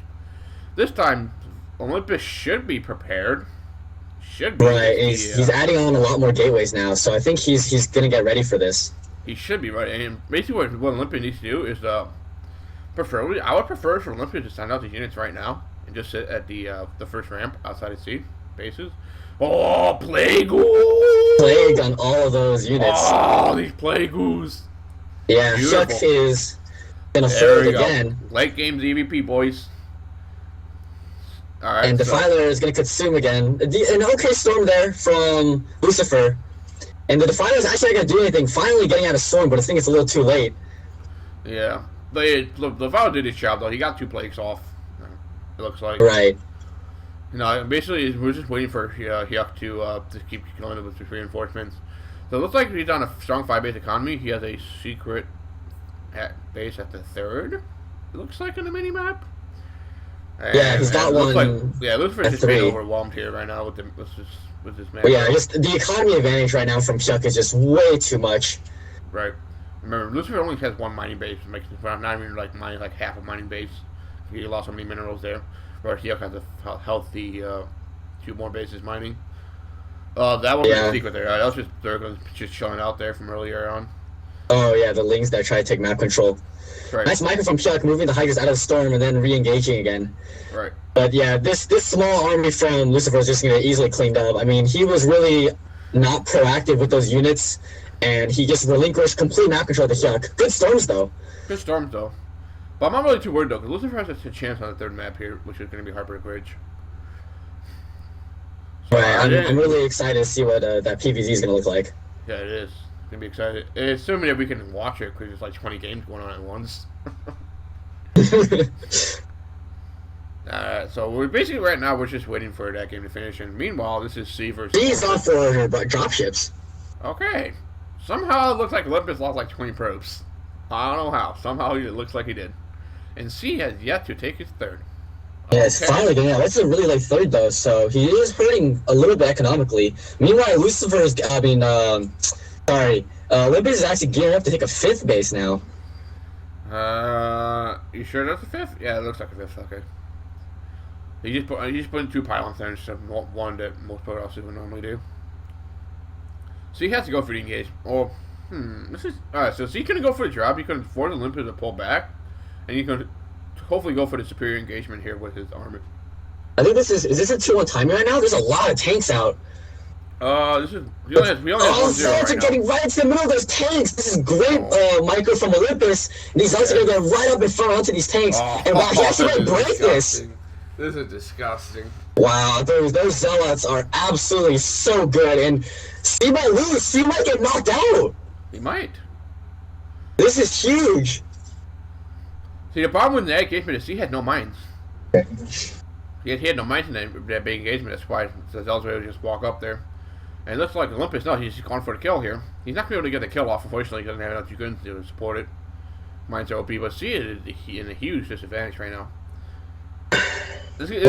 This time, Olympus should be prepared. Should be. Right, he's adding on a lot more gateways now, so I think he's going to get ready for this. He should be ready. And basically what Olympus needs to do is, preferably, I would prefer for Olympus to send out these units right now and just sit at the first ramp outside of C bases. Oh, Plague Ooze! Plague on all of those units. Oh, these Plague Ooze. Yeah, Shuck is gonna fold again. Late game EVP, boys. Alright. And Defiler is gonna consume again. An okay storm there from Lucifer. And the Defiler is actually not gonna do anything, finally getting out of storm, but I think it's a little too late. Yeah. The Defiler did his job though. He got 2 plagues off. It looks like. Right. You know, basically, we're just waiting for Hyuk to keep going with his reinforcements. So it looks like he's on a strong 5-base economy. He has a secret base at the 3rd. It looks like on the mini map. Yeah, he's got one. It looks like just being overwhelmed here right now with this man. Well, yeah, just the economy advantage right now from Hyuk is just way too much. Right. Remember, Lucifer only has 1 mining base, not even like mining like half a mining base. He lost so many minerals there. Whereas Hyuk has a healthy 2 more bases mining. That wasn't a secret there. That was just Durgan just showing out there from earlier on. Oh yeah, the Lings that try to take map control. Right. Nice micro from Hyuk, moving the Hydras out of the storm and then re-engaging again. Right. But yeah, this small army from Lucifer is just going to easily cleaned up. I mean, he was really not proactive with those units, and he just relinquished complete map control to Hyuk. Good storms though. Good storms though. But I'm not really too worried though, because Lucifer has a chance on the 3rd map here, which is going to be Heartbreak Ridge. So right, I'm really excited to see what that PVZ is going to look like. Yeah, it is. It's going to be excited. Assuming that we can watch it, because there's like 20 games going on at once. So we're basically right now, we're just waiting for that game to finish. And meanwhile, this is C versus... He's off for dropships. Okay. Somehow it looks like Olympus lost like 20 probes. I don't know how. Somehow it looks like he did. And C has yet to take his 3rd. Yeah, it's finally getting out. That's a really late 3rd though, so he is hurting a little bit economically. Meanwhile, Lucifer is, Olympus is actually gearing up to take a 5th base now. You sure that's a 5th? Yeah, it looks like a 5th. Okay. He just put 2 pylons there instead of 1 that most protoss would normally do. So he has to go for the engage. Oh, this is alright. So he's gonna go for the drop. He can force Olympus to pull back, and he can hopefully go for the superior engagement here with his army. I think is this a 2-1 timing right now? There's a lot of tanks out. This is we only have 1-0 right are now. getting right into the middle of those tanks. This is great, micro from Olympus. And these Zealots are gonna go right up in front onto these tanks. And wow, he actually might break this. This is disgusting. Wow, those Zealots are absolutely so good, and C might lose. C might get knocked out. He might. This is huge. See, the problem with the engagement is he had no mines. He had no mines in that big engagement. That's why the Zealots were able to just walk up there. And it looks like Olympus, no, he's gone for the kill here. He's not going to be able to get the kill off, unfortunately. He doesn't have enough Dragoons to support it. Mines are OP, but C is in a huge disadvantage right now. C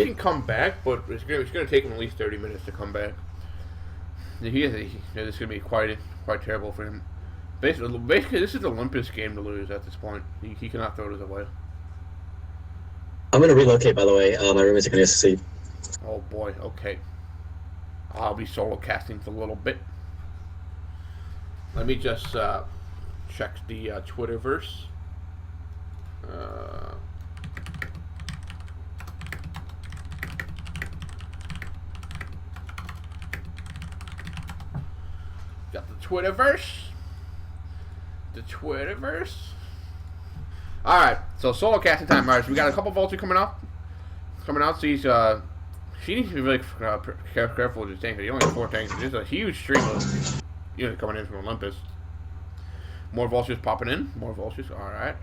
can come back, but it's going to take him at least 30 minutes to come back. This is going to be quite terrible for him. Basically, this is Olympus' game to lose at this point. He cannot throw this away. I'm going to relocate, by the way. My roommates are going to see. Oh boy, okay. I'll be solo casting for a little bit. Let me just check the Twitterverse. Got the Twitterverse. Alright, so solo casting time. Alright, so we got a couple Vulture coming out. So she needs to be really careful with his tank. He only has 4 tanks. There's a huge stream of units coming in from Olympus. More vultures popping in. More vultures. Alright.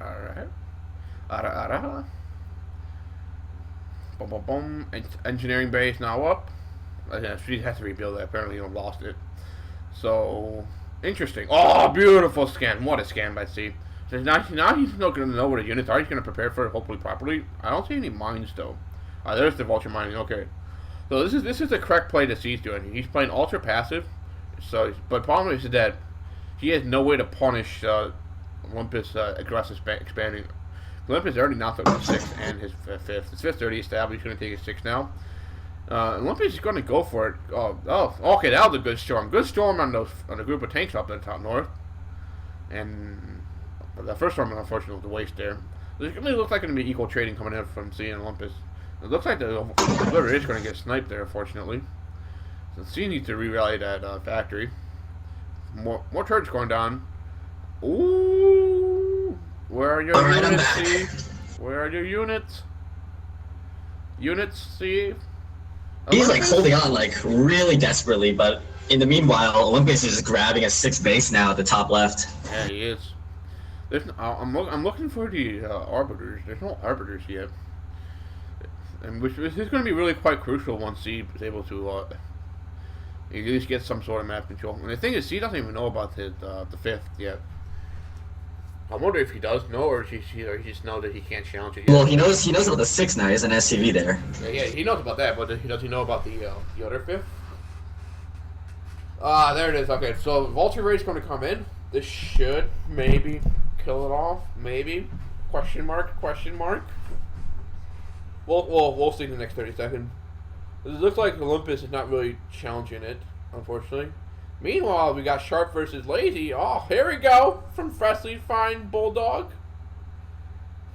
Boom, boom, boom. Engineering base now up. She has to rebuild that. Apparently, you lost it. So, interesting. Oh, beautiful scan. What a scan by C. So now he's not going to know what his units are. He's going to prepare for it, hopefully properly. I don't see any mines, though. There's the vulture mining. Okay. So this is the correct play that C's doing. He's playing ultra passive. So, but problem is that he has no way to punish Olympus' aggressive expanding. Olympus already knocked out his 6th and his 5th. His 5th's already established. He's going to take his 6th now. Olympus is going to go for it. Okay, that was a good storm. Good storm on a group of tanks up in the top north. And the first storm, unfortunately, was a waste there. It really looks like it's going to be equal trading coming in from C and Olympus. It looks like the Glitter is going to get sniped there, unfortunately. So C needs to re-rally that factory. More turrets going down. Ooh! Where are your units, C? Where are your units? Units, C? He's like holding on like really desperately, but in the meanwhile, Olympus is grabbing a 6th base now at the top left. Yeah, he is. I'm looking for the arbiters. There's no arbiters yet, and which is going to be really quite crucial once C is able to at least get some sort of map control. And the thing is, C doesn't even know about the 5th yet. I wonder if he does know, or he just know that he can't challenge it yet. Well, he knows about the 6th now. He has an SCV there. Yeah, he knows about that, but does he know about the other 5th? There it is. Okay, so Vulture Raid's going to come in. This should maybe kill it off. Maybe. Question mark. We'll see in the next 30 seconds. It looks like Olympus is not really challenging it, unfortunately. Meanwhile, we got Sharp versus Lazy. Oh, here we go from Freshly Fine Bulldog.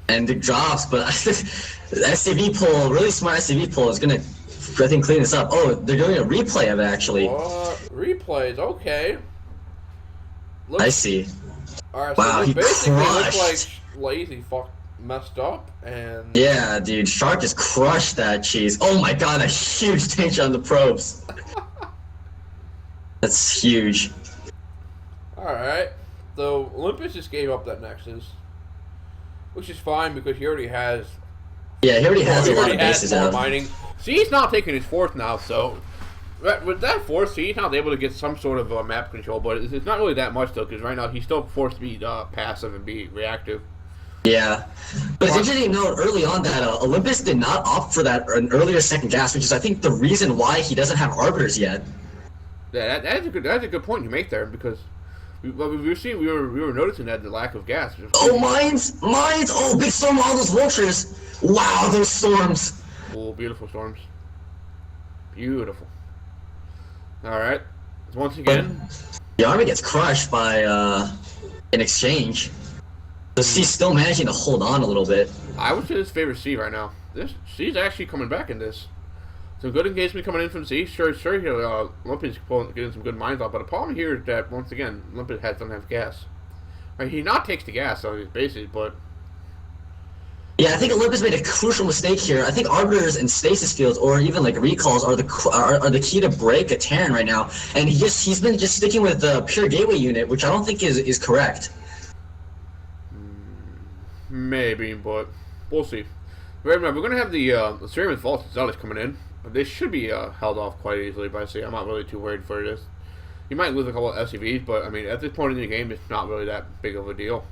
And it drops, but the SCV pull, really smart SCV pull, is going to, I think, clean this up. Oh, they're doing a replay of it, actually. Replays, okay. I see. Alright, wow, so he basically crushed. looks like Lazy messed up, and... Yeah, dude, Shark just crushed that cheese. Oh my god, a huge danger on the probes. That's huge. Alright, so Olympus just gave up that Nexus, which is fine because he already has... Yeah, he already has a lot of bases out. Mining. See, he's not taking his 4th now, so... With that 4th, he's not able to get some sort of map control, but it's not really that much, though, because right now he's still forced to be passive and be reactive. Yeah, but it's interesting to note early on that Olympus did not opt for that an earlier 2nd gas, which is, I think, the reason why he doesn't have arbiters yet. Yeah, that's a good point you make there, because we were noticing that the lack of gas. Oh, mines! Oh, big storm on all those vultures! Wow, those storms! Oh, beautiful storms. Beautiful. Alright, once again... The army gets crushed by an exchange. So C's still managing to hold on a little bit. I would say his favorite C right now. C's actually coming back in this. Some good engagement coming in from Z. Sure, Olympus getting some good mines out, but the problem here is that, once again, Olympus doesn't have gas. Right, he not takes the gas on his bases, but... Yeah, I think Olympus made a crucial mistake here. I think arbiters and stasis fields, or even like recalls, are the key to break a Terran right now. And he's been just sticking with the pure gateway unit, which I don't think is correct. Maybe, but we'll see. Remember, we're going to have the Cerebrus Vault and Zealous coming in. They should be held off quite easily by C. I'm not really too worried for this. You might lose a couple of SCVs, but I mean, at this point in the game, it's not really that big of a deal.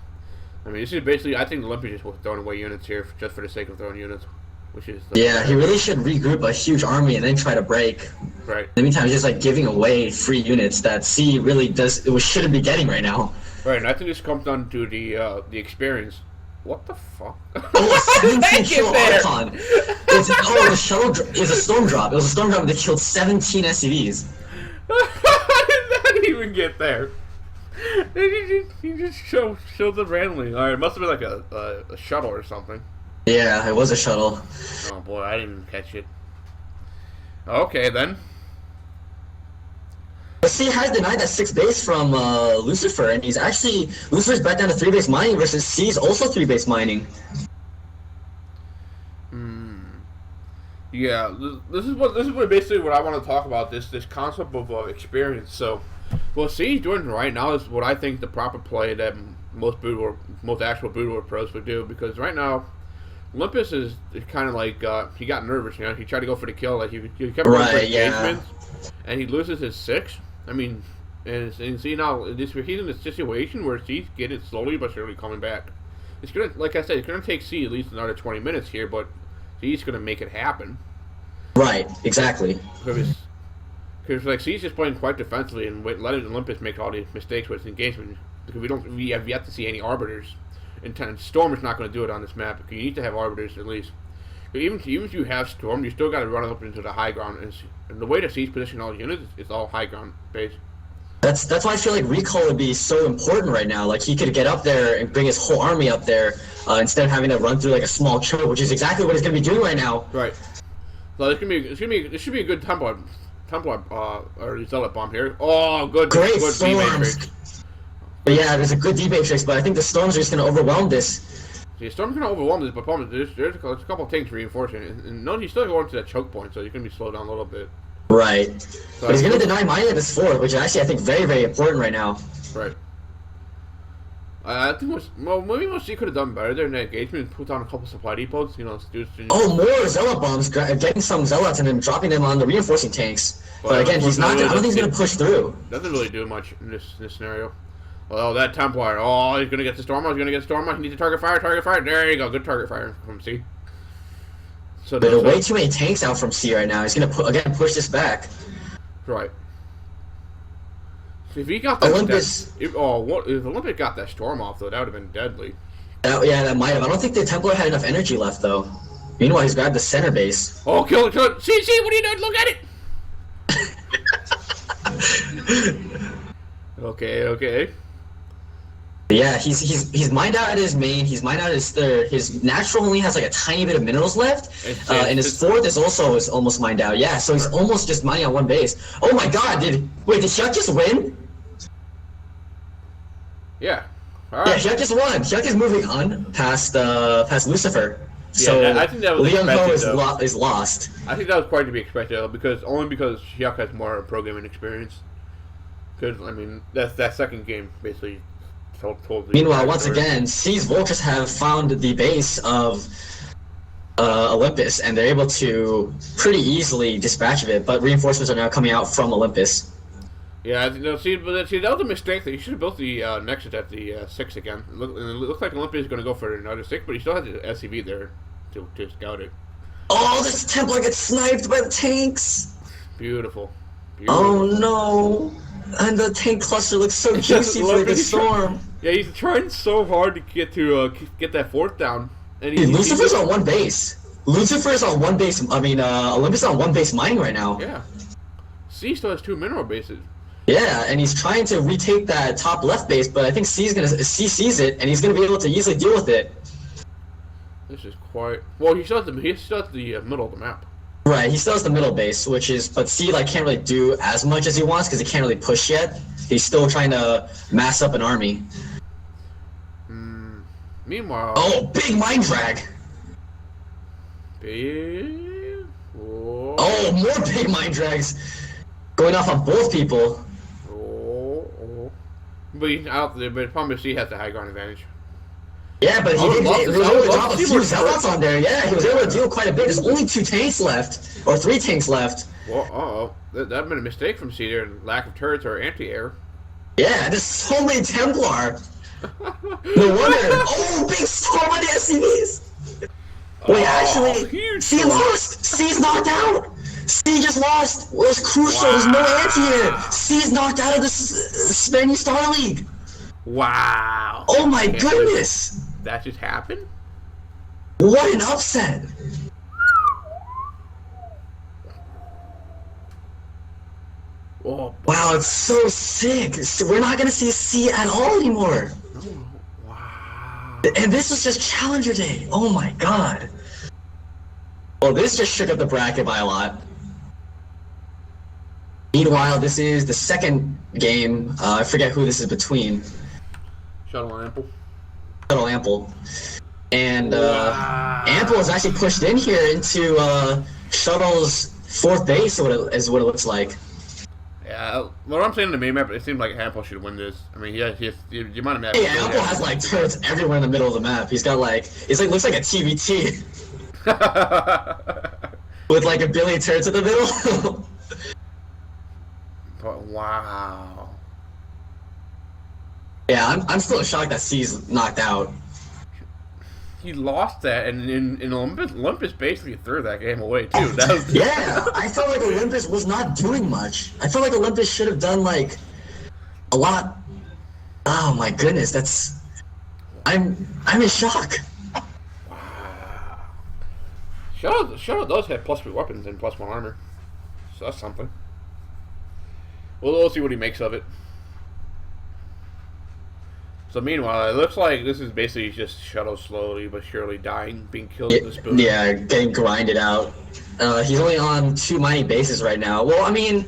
I mean, this is basically, I think the Olympus just was throwing away units here just for the sake of throwing units, which is... Yeah, he really should regroup a huge army and then try to break. Right. In the meantime, he's just like giving away free units that C really shouldn't be getting right now. Right, and I think this comes down to the experience. What the fuck? Oh, 17 kill Archon. It's a storm drop. It was a storm drop that killed 17 SCVs. How did that even get there? He just showed it randomly. Alright, it must have been like a shuttle or something. Yeah, it was a shuttle. Oh boy, I didn't even catch it. Okay, then. But C has denied that 6th base from Lucifer, and Lucifer's back down to 3-base mining versus C's also 3-base mining. Yeah, this is basically what I want to talk about. This concept of experience. So, Well, C's doing right now is what I think the proper play that most actual Boot War pros would do, because right now Olympus is kind of like he got nervous. You know, he tried to go for the kill, like he kept going for engagements, and he loses his 6. I mean, and see now he's in a situation where C's getting slowly but surely coming back. It's gonna, like I said, it's gonna take C at least another 20 minutes here, but C's gonna make it happen. Right, exactly. Because like C's just playing quite defensively and letting Olympus make all these mistakes with his engagement, because we have yet to see any arbiters. And Storm is not going to do it on this map, because you need to have arbiters at least. But even if you have Storm, you still got to run up into the high ground, and the way that C's position all units is all high ground based. That's why I feel like recall would be so important right now. Like he could get up there and bring his whole army up there instead of having to run through like a small choke, which is exactly what he's going to be doing right now. Right. So it should be a good Templar or Zealot bomb here. Oh, good. Great good storms. But yeah, there's a good D-Matrix, but I think the storms are just going to overwhelm this. Yeah, Storm's going to overwhelm this, but problem is there's a couple of tanks reinforcing it. And no, he's still going to that choke point, so you're going to be slowed down a little bit. Right. So but he's going to deny mining at this 4, which is actually, I think, very, very important right now. Right. I think maybe what she could have done better there in that engagement and put down a couple supply depots, you know. More Zealot bombs, getting some Zealots and then dropping them on the reinforcing tanks. But again, he's not. I don't think he's going to push through. Doesn't really do much in this scenario. Oh, that Templar. Oh, he's going to get the Storm. He's going to get the Storm. He needs to target fire. There you go. Good target fire from C. So there are way too many tanks out from C right now. He's going to push this back. Right. If he got that, Olympus. If Olympus got that Storm off, though, that would have been deadly. Yeah, that might have. I don't think the Templar had enough energy left, though. Meanwhile, he's grabbed the center base. Oh, kill it. See, what are you doing? Look at it. Okay. Yeah, he's mined out at his main. He's mined out at his third. His natural only has like a tiny bit of minerals left, and his fourth is almost mined out. Yeah, so he's almost just mining out one base. Oh my God! Did Hyuk just win? Yeah. All right. Yeah, Hyuk just won. Hyuk is moving on past Lucifer. So yeah, I think that was Liam Ho expected, is lost. I think that was quite to be expected, though, because Hyuk has more programming experience. Because I mean, that second game basically. Meanwhile, once again, C's Vultures have found the base of Olympus, and they're able to pretty easily dispatch of it, but reinforcements are now coming out from Olympus. Yeah, that was a mistake. That he should have built the Nexus at the 6 again. It looks like Olympus is going to go for another 6, but he still has the SCV there to scout it. Oh, this Templar gets sniped by the tanks! Beautiful. Oh no! And the tank cluster looks so juicy for the Storm. Yeah, he's trying so hard to get that fourth down. And Lucifer's on one base. Lucifer's on one base. I mean, Olympus is on one base mining right now. Yeah. C still has 2 mineral bases. Yeah, and he's trying to retake that top left base, but I think C sees it, and he's gonna be able to easily deal with it. This is quite well. He still has the middle of the map. Right, he still has the middle base, but C can't really do as much as he wants because he can't really push yet. He's still trying to mass up an army. Meanwhile... Oh, big mind drag! Big... Whoa. Oh, more big mind drags! Going off on both people. But the problem is he has the high ground advantage. Yeah, but he was able to drop a few Zealots on there. Yeah, he was able to deal quite a bit. There's only 2 tanks left, or 3 tanks left. Well, that'd been a mistake from C there, and lack of turrets or anti-air. Yeah, there's so many Templar. No wonder. Oh, big storm on the SCVs. Wait, actually, C lost. C's knocked out. C just lost. It was crucial. Wow. There's no anti-air. C's knocked out of the Spanish Star League. Wow. Oh my goodness. That just happened? What an upset. Oh, wow, it's so sick. We're not going to see C at all anymore. Wow. And this was just Challenger Day. Oh my god. Well, this just shook up the bracket by a lot. Meanwhile, this is the second game. I forget who this is between. Shuttle and Ample. Shuttle Ample. And Ample is actually pushed in here into Shuttle's 4th base, is what it looks like. Yeah, what I'm saying in the main map, it seems like Ample should win this. I mean, you might have map. Yeah, Ample has like turrets everywhere in the middle of the map. He's got like looks like a TVT with like a billion turrets in the middle. But wow. Yeah, I'm still shocked that C's knocked out. He lost that, and in Olympus basically threw that game away too. That was yeah, I felt like Olympus was not doing much. I felt like Olympus should have done like a lot. Oh my goodness, I'm in shock. Wow. Shadow does have +3 weapons and +1 armor, so that's something. We'll see what he makes of it. So meanwhile, it looks like this is basically just Shadow slowly but surely dying, being killed with this build. Yeah, getting grinded out. He's only on 2 mining bases right now. Well, I mean,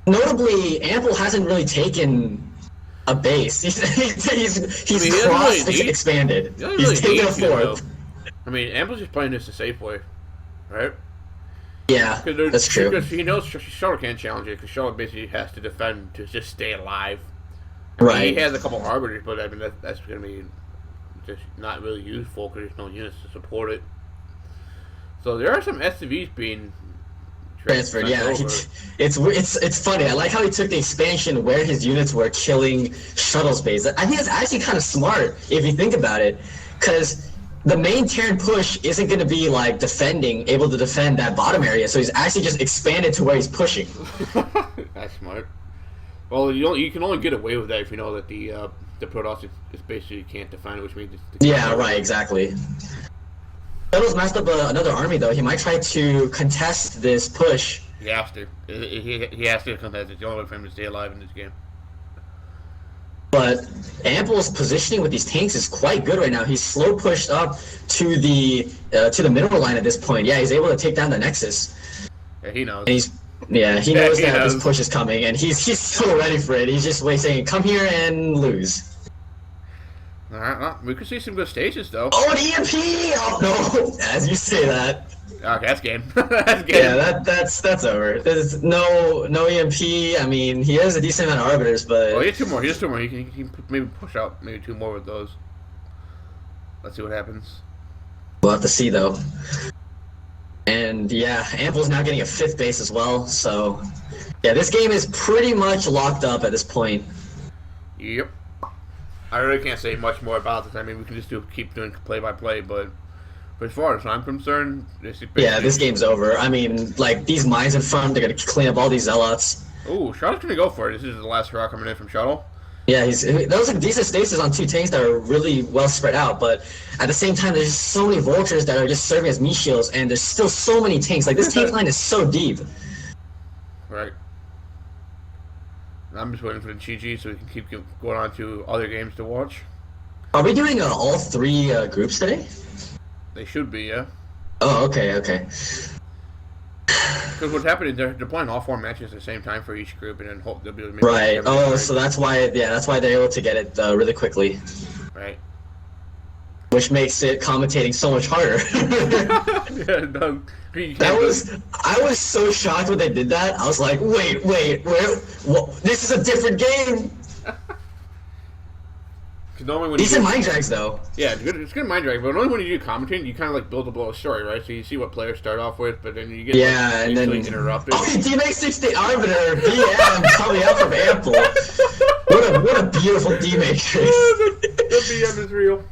notably, Ample hasn't really taken a base. He's cross-expanded. He's taken a 4th. I mean, Ample's just playing this the safe way, right? Yeah, that's true. Because he knows Shadow can't challenge it, because Shadow basically has to defend to just stay alive. Right. He has a couple arbiters, but I mean that's going to be just not really useful because there's no units to support it. So there are some SCVs being transferred. Yeah, it's funny. I like how he took the expansion where his units were killing Shuttle's base. I think it's actually kind of smart if you think about it, because the main Terran push isn't going to be like able to defend that bottom area. So he's actually just expanded to where he's pushing. That's smart. Well, you can only get away with that if you know that the Protoss is basically can't defend it, which means yeah, right, exactly. Shuttle's messed up another army though. He might try to contest this push. He has to. He has to contest it. It's the only way for him to stay alive in this game. But Ample's positioning with these tanks is quite good right now. He's slow pushed up to the middle line at this point. Yeah, he's able to take down the Nexus. Yeah, he knows. And he knows that this push is coming, and he's so ready for it. He's just saying, "Come here and lose." All right, well, we could see some good stages though. Oh, an EMP! Oh no! As you say that. Okay, that's game. That's game. Yeah, that's over. There's no EMP. I mean, he has a decent amount of arbiters, but. Well, he has 2 more. He has 2 more. He can maybe push out maybe 2 more with those. Let's see what happens. We'll have to see though. And yeah, Ample's now getting a 5th base as well, so yeah, this game is pretty much locked up at this point. Yep. I really can't say much more about this. I mean, we can just keep doing play-by-play, but as far as I'm concerned, this game's over. I mean, like, these mines in front, they're gonna clean up all these zealots. Ooh, Shuttle's gonna go for it. This is the last hurrah coming in from Shuttle. Yeah, those are decent stasis on 2 tanks that are really well spread out, but at the same time, there's just so many vultures that are just serving as meat shields, and there's still so many tanks. Like, this tank line is so deep. Right. I'm just waiting for the GG so we can keep going on to other games to watch. Are we doing all 3 groups today? They should be, yeah. Oh, okay. Because what's happening, they're playing all 4 matches at the same time for each group, and then hope they'll be able to make right. Oh, so that's why they're able to get it really quickly. Right. Which makes it commentating so much harder. Yeah, it does. I was so shocked when they did that. I was like, wait, this is a different game. Decent mind drags though. Yeah, it's good mind drag, but only when you do commentating, you kind of like build a story, right? So you see what players start off with, but then you get and then interrupted. Oh, DMAX 60 Arbiter BM coming out from Ample. What a beautiful D matrix. The BM is real.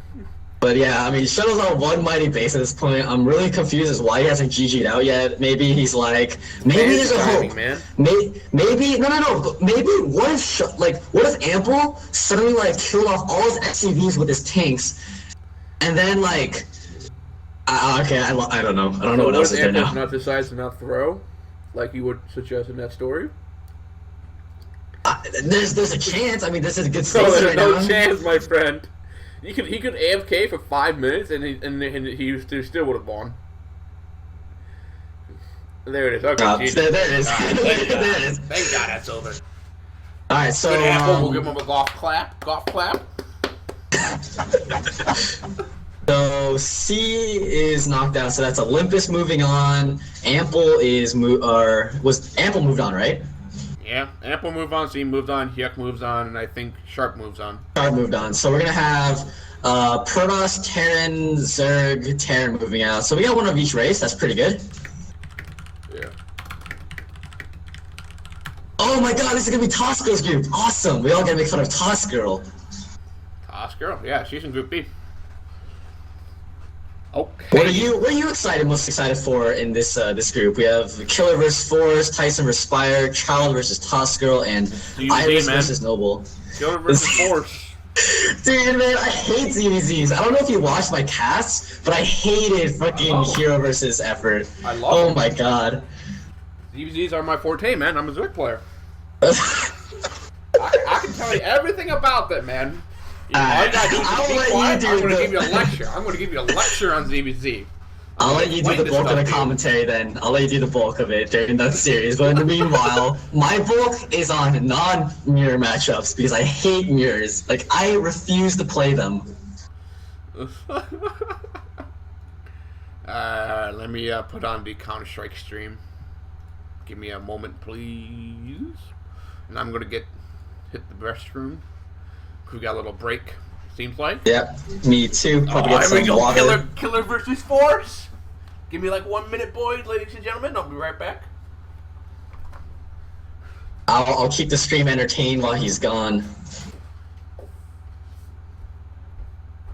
But yeah, I mean, Shuttle's on 1 mighty base at this point. I'm really confused as why he hasn't GG'd out yet. Maybe he's like, maybe there's a hope. Man. Maybe no. Maybe what if Ample suddenly like killed off all his SCVs with his tanks, and then like, okay, I don't know. I don't know what else is there now. Not decides to not throw, like you would suggest in that story. There's a chance. I mean, this is a good stage right now. No chance, my friend. He could AFK for 5 minutes and he still would have won. There it is. Okay, there it is. There it is. Thank God that's over. All right, so we'll give him a golf clap. So C is knocked out. So that's Olympus moving on. Ample was Ample moved on, right? Yeah, Ample moved on, Z moved on, Hyuk moves on, and I think Sharp moves on. Sharp moved on. So we're gonna have Protoss, Terran, Zerg, Terran moving out. So we got one of each race. That's pretty good. Yeah. Oh my god, this is gonna be Toss Girl's group. Awesome. We all gotta make fun of Toss Girl. Toss Girl, yeah, she's in Group B. Okay. What are you most excited for in this this group? We have Killer vs Force, Tyson vs Spire, Child versus Toss Girl, and Iris versus Noble. Killer versus Force. Dude, man, I hate ZVZs. I don't know if you watched my casts, but I hated fucking Hero versus Effort. I love Oh my god. ZVZs are my forte, man. I'm a Zerg player. I can tell you everything about that, man. All you gotta do is be quiet. I'm gonna give you a lecture. I'm gonna give you a lecture on ZVZ. I'll let you do the bulk of the commentary then. I'll let you do the bulk of it during that series. But in the meanwhile, my bulk is on non-mirror matchups because I hate mirrors. Like, I refuse to play them. Let me put on the Counter-Strike stream. Give me a moment, please. And I'm gonna hit the restroom. We got a little break, seems like. Yep, me too. Probably get some water. Killer versus Force. Give me like 1 minute, boys, ladies and gentlemen. I'll be right back. I'll keep the stream entertained while he's gone.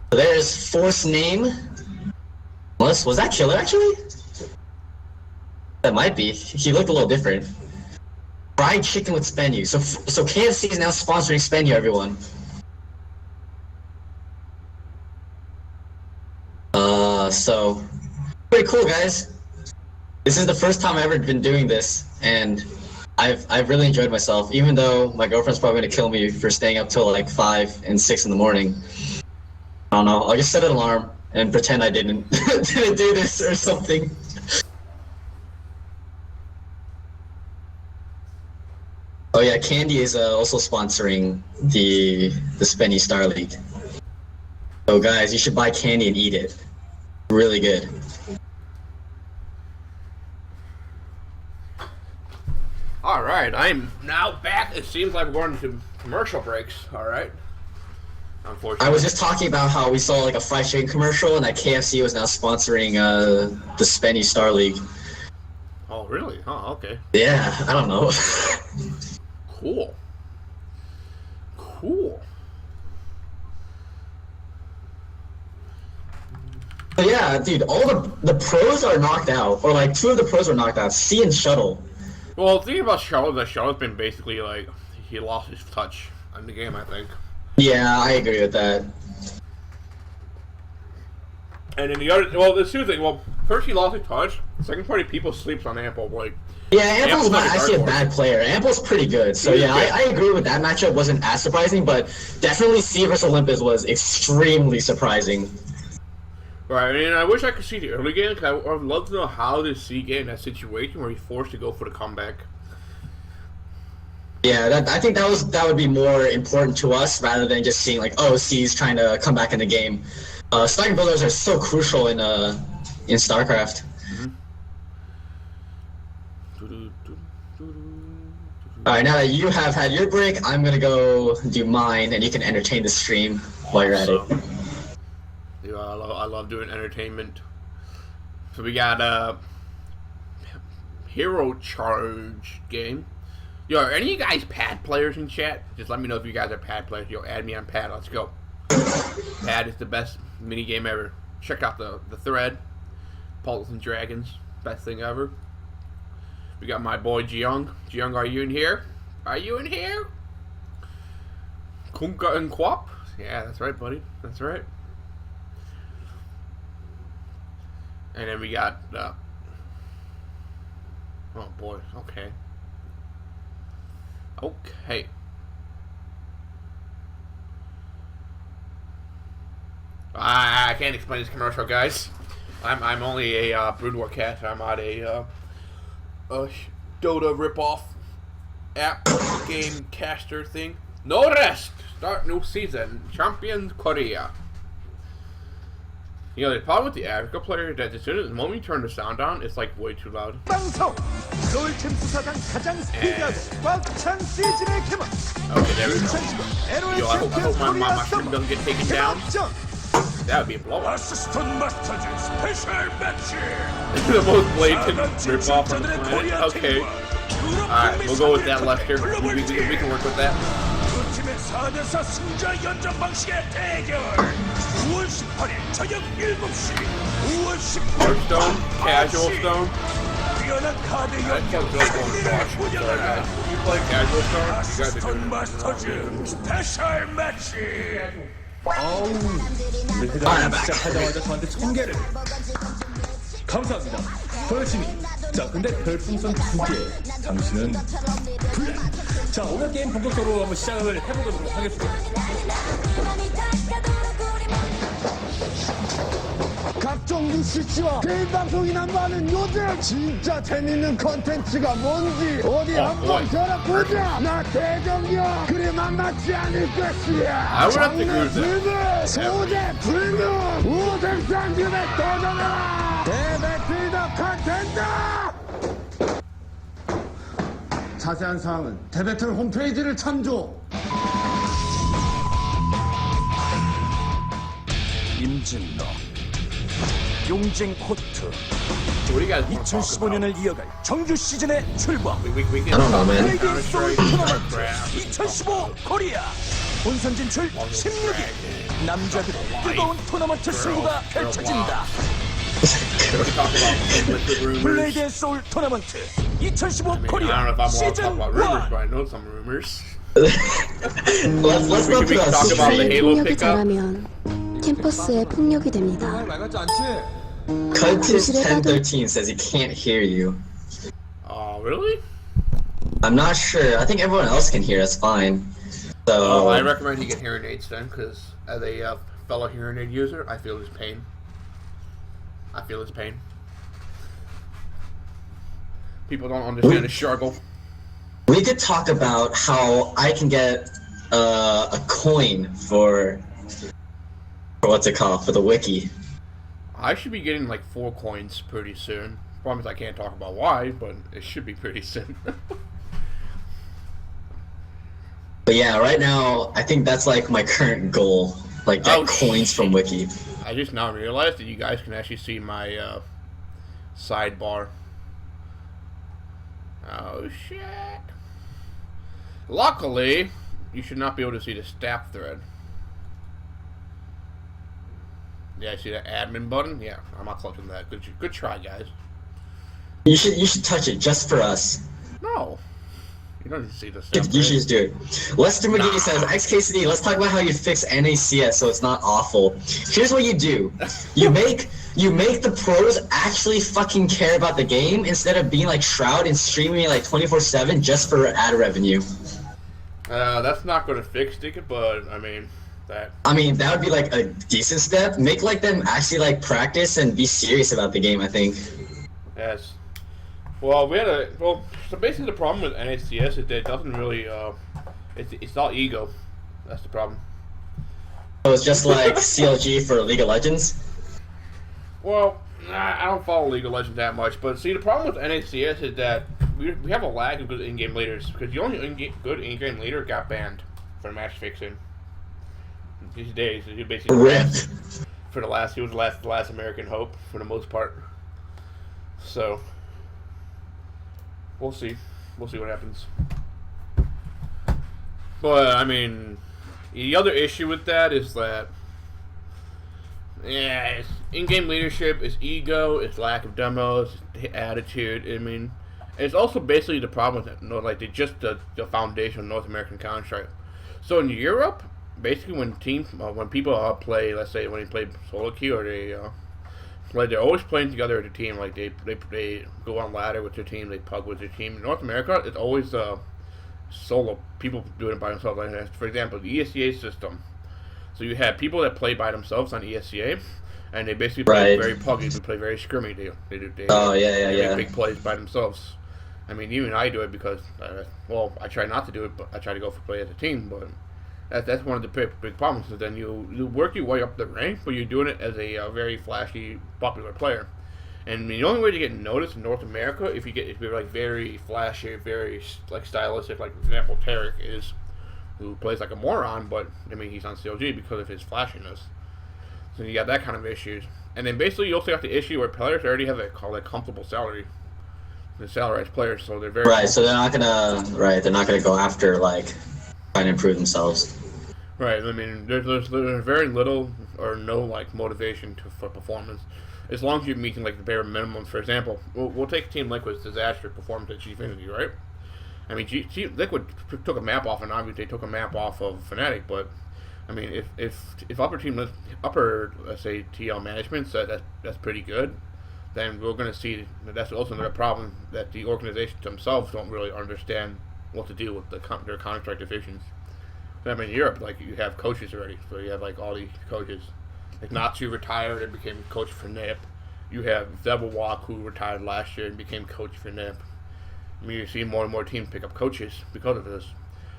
There's Force name. Was that Killer actually? That might be. He looked a little different. Fried chicken with Spenu. So KFC is now sponsoring Spenu, everyone. So pretty cool, guys. This is the first time I've ever been doing this, and I've really enjoyed myself. Even though my girlfriend's probably gonna kill me for staying up till like 5 and 6 in the morning. I don't know. I'll just set an alarm and pretend I didn't do this or something. Oh yeah, Candy is also sponsoring the Spenny Star League. So guys, you should buy Candy and eat it. Really good. Alright, I'm now back. It seems like we're going to commercial breaks, alright? Unfortunately. I was just talking about how we saw like a fried chicken commercial and that KFC was now sponsoring the Spenny Star League. Oh, really? Oh, okay. Yeah, I don't know. Cool. Cool. But yeah, dude, all the pros are knocked out, or like 2 of the pros are knocked out. C and Shuttle. Well, the thing about Shuttle is that Shuttle's been basically like he lost his touch in the game, I think. Yeah, I agree with that. And then the other, well, there's 2 things. Well, first he lost his touch. Second party people sleeps on Ample. Like, yeah, Ample's not actually a bad player. Ample's pretty good. So yeah, I agree with that matchup. Wasn't as surprising, but definitely C versus Olympus was extremely surprising. Right, and I wish I could see the early game, because I would love to know how to C get in that situation where he's forced to go for the comeback. Yeah, I think that would be more important to us rather than just seeing like, oh, C's trying to come back in the game. Starting builders are so crucial in StarCraft. Alright, now that you have had your break, I'm gonna go do mine, and you can entertain the stream while you're at it. Yeah, I love doing entertainment. So we got a Hero Charge game. Yo, are any of you guys pad players in chat? Just let me know if you guys are pad players. Yo, add me on pad. Let's go. Pad is the best mini game ever. Check out the thread. Pulse and Dragons, best thing ever. We got my boy Jiyoung. Jiyoung, are you in here? Are you in here? Kunka and Kwap? Yeah, that's right, buddy. That's right. And then we got, oh boy, okay. Okay. I can't explain this commercial, guys. I'm only a Brood War caster. I'm not a Dota ripoff app game caster thing. No rest. Start new season. Champions Korea. You know, the problem with the Africa player is that as soon as the moment you turn the sound on, it's like way too loud. 방송 롤챔 수사상 가장 스피드하고 꽉찬 시즌의 개막. Okay, there we go. 2015 Yo, I hope my 코리아 mushroom 서머 doesn't get taken down. 개막전. That would be a blowout. 아시스턴 마스터즈 스페셜 매치. The most blatant rip-off on the planet. Okay. Alright, we'll go with that, Lester. We can work with that. 두 팀의 4대4 승자 연장 방식의 대결. 9월 18일 저녁 7시. 9월 18일 Hearthstone, casual stone. 뛰어난 카드 I 연결. can't go for Flash. You play casual stone? You guys are 아시스턴 doing 마스터즈 스페셜 매치. 시작하자마자 저한테 1000개를 감사합니다. 열심히. 자, 근데 별풍선 2개. 당신은 블랙. 자, 오늘 게임 본격적으로 한번 시작을 해보도록 하겠습니다. 각종 뉴스치와 개인 방송이나 많은 요즘 진짜 재밌는 컨텐츠가 뭔지 어디 한번 들어보자. 나 대정령 그리 만만치 않을 것이야. 불문 소재 불문 우승상 기회 도전해라. 대배틀더 컨텐츠. 자세한 사항은 대배틀 홈페이지를 참조. 임진로 용쟁 호트 What do you guys want to talk about? 2015년을 이어갈 정규 시즌의 출범 We can I don't know, man. 블레이드 소울 Counter-Strike, 토너먼트 Warcraft. 2015 코리아 본선 진출 16위 남자들의 뜨거운 토너먼트 승부가 펼쳐진다. We can talk about with the rumors. 블레이드 소울 토너먼트 2015 I mean, I don't know 코리아 if I'm allowed to talk 시즌 about rumors, 1. but I know some rumors. let's We not put can on talk about the stream. Halo 폭력이 pickup. 자라면 캠퍼스에 폭력이 됩니다. Cuttis 1013 says he can't hear you. Oh, really? I'm not sure. I think everyone else can hear us fine. So I recommend he get hearing aids then, because as a fellow hearing aid user, I feel his pain. I feel his pain. People don't understand his struggle. we could talk about how I can get a coin for what's it called, for the wiki. I should be getting like 4 coins pretty soon. Problem is I can't talk about why, but it should be pretty soon. But yeah, right now I think that's like my current goal, like get coins from wiki. I just now realized that you guys can actually see my sidebar. Oh shit. Luckily, you should not be able to see the staff thread. Yeah, see that admin button? Yeah, I'm not clicking that. Good try, guys. You should touch it just for us. No. You don't need to see the staff You should thread. just do it. Lester McGee says, XKCD, let's talk about how you fix NACS so it's not awful. Here's what you do. You make the pros actually fucking care about the game instead of being like Shroud and streaming it like 24/7 just for ad revenue. That's not going to fix it, but I mean, that would be like a decent step. Make like them actually like practice and be serious about the game, I think. Yes. Well, so basically the problem with NACS is that it doesn't really, it's all ego. That's the problem. So it's just like CLG for League of Legends? Well, I don't follow League of Legends that much, but see, the problem with NACS is that we have a lag of good in-game leaders, because the only good in-game leader got banned for match fixing. These days, he basically he was the last American hope for the most part. So we'll see what happens. But I mean, the other issue with that is that it's in-game leadership, it's ego, it's lack of demos, it's attitude. I mean, it's also basically the problem with it, like the foundation of North American Counter-Strike. So in Europe, basically when people play, let's say when they play solo queue or they're always playing together as a team. Like they go on ladder with their team, they pug with their team. In North America, it's always solo people doing it by themselves. Like, for example, the ESCA system. So you have people that play by themselves on ESCA, and they basically play very puggy. They play very scrimmy. They make big plays by themselves. I mean, even I do it because, I try not to do it, but I try to go for play as a team. But That's one of the big problems. So then you work your way up the rank, but you're doing it as a very flashy, popular player. And the only way to get noticed in North America, if you're like very flashy, very like stylistic, like for example Tarek is, who plays like a moron, but I mean he's on CLG because of his flashiness. So you got that kind of issues. And then basically you also have the issue where players already have a comfortable salary. The salarized players, so they're very right. So they're not gonna go after like trying to improve themselves. Right. I mean, there's very little or no like motivation for performance, as long as you're meeting like the bare minimum. For example, we'll take Team Liquid's disaster performance at Gfinity, right? I mean, Liquid took a map off, and obviously they took a map off of Fnatic, but I mean, if upper let's say TL management said that's pretty good, then we're going to see that's also another problem, that the organizations themselves don't really understand what to do with their contract divisions. I mean, in Europe, like you have coaches already, so you have like all these coaches. Like Natsu retired and became coach for NIP. You have Zebalwalk, who retired last year and became coach for NIP. I mean, you see more and more teams pick up coaches because of this.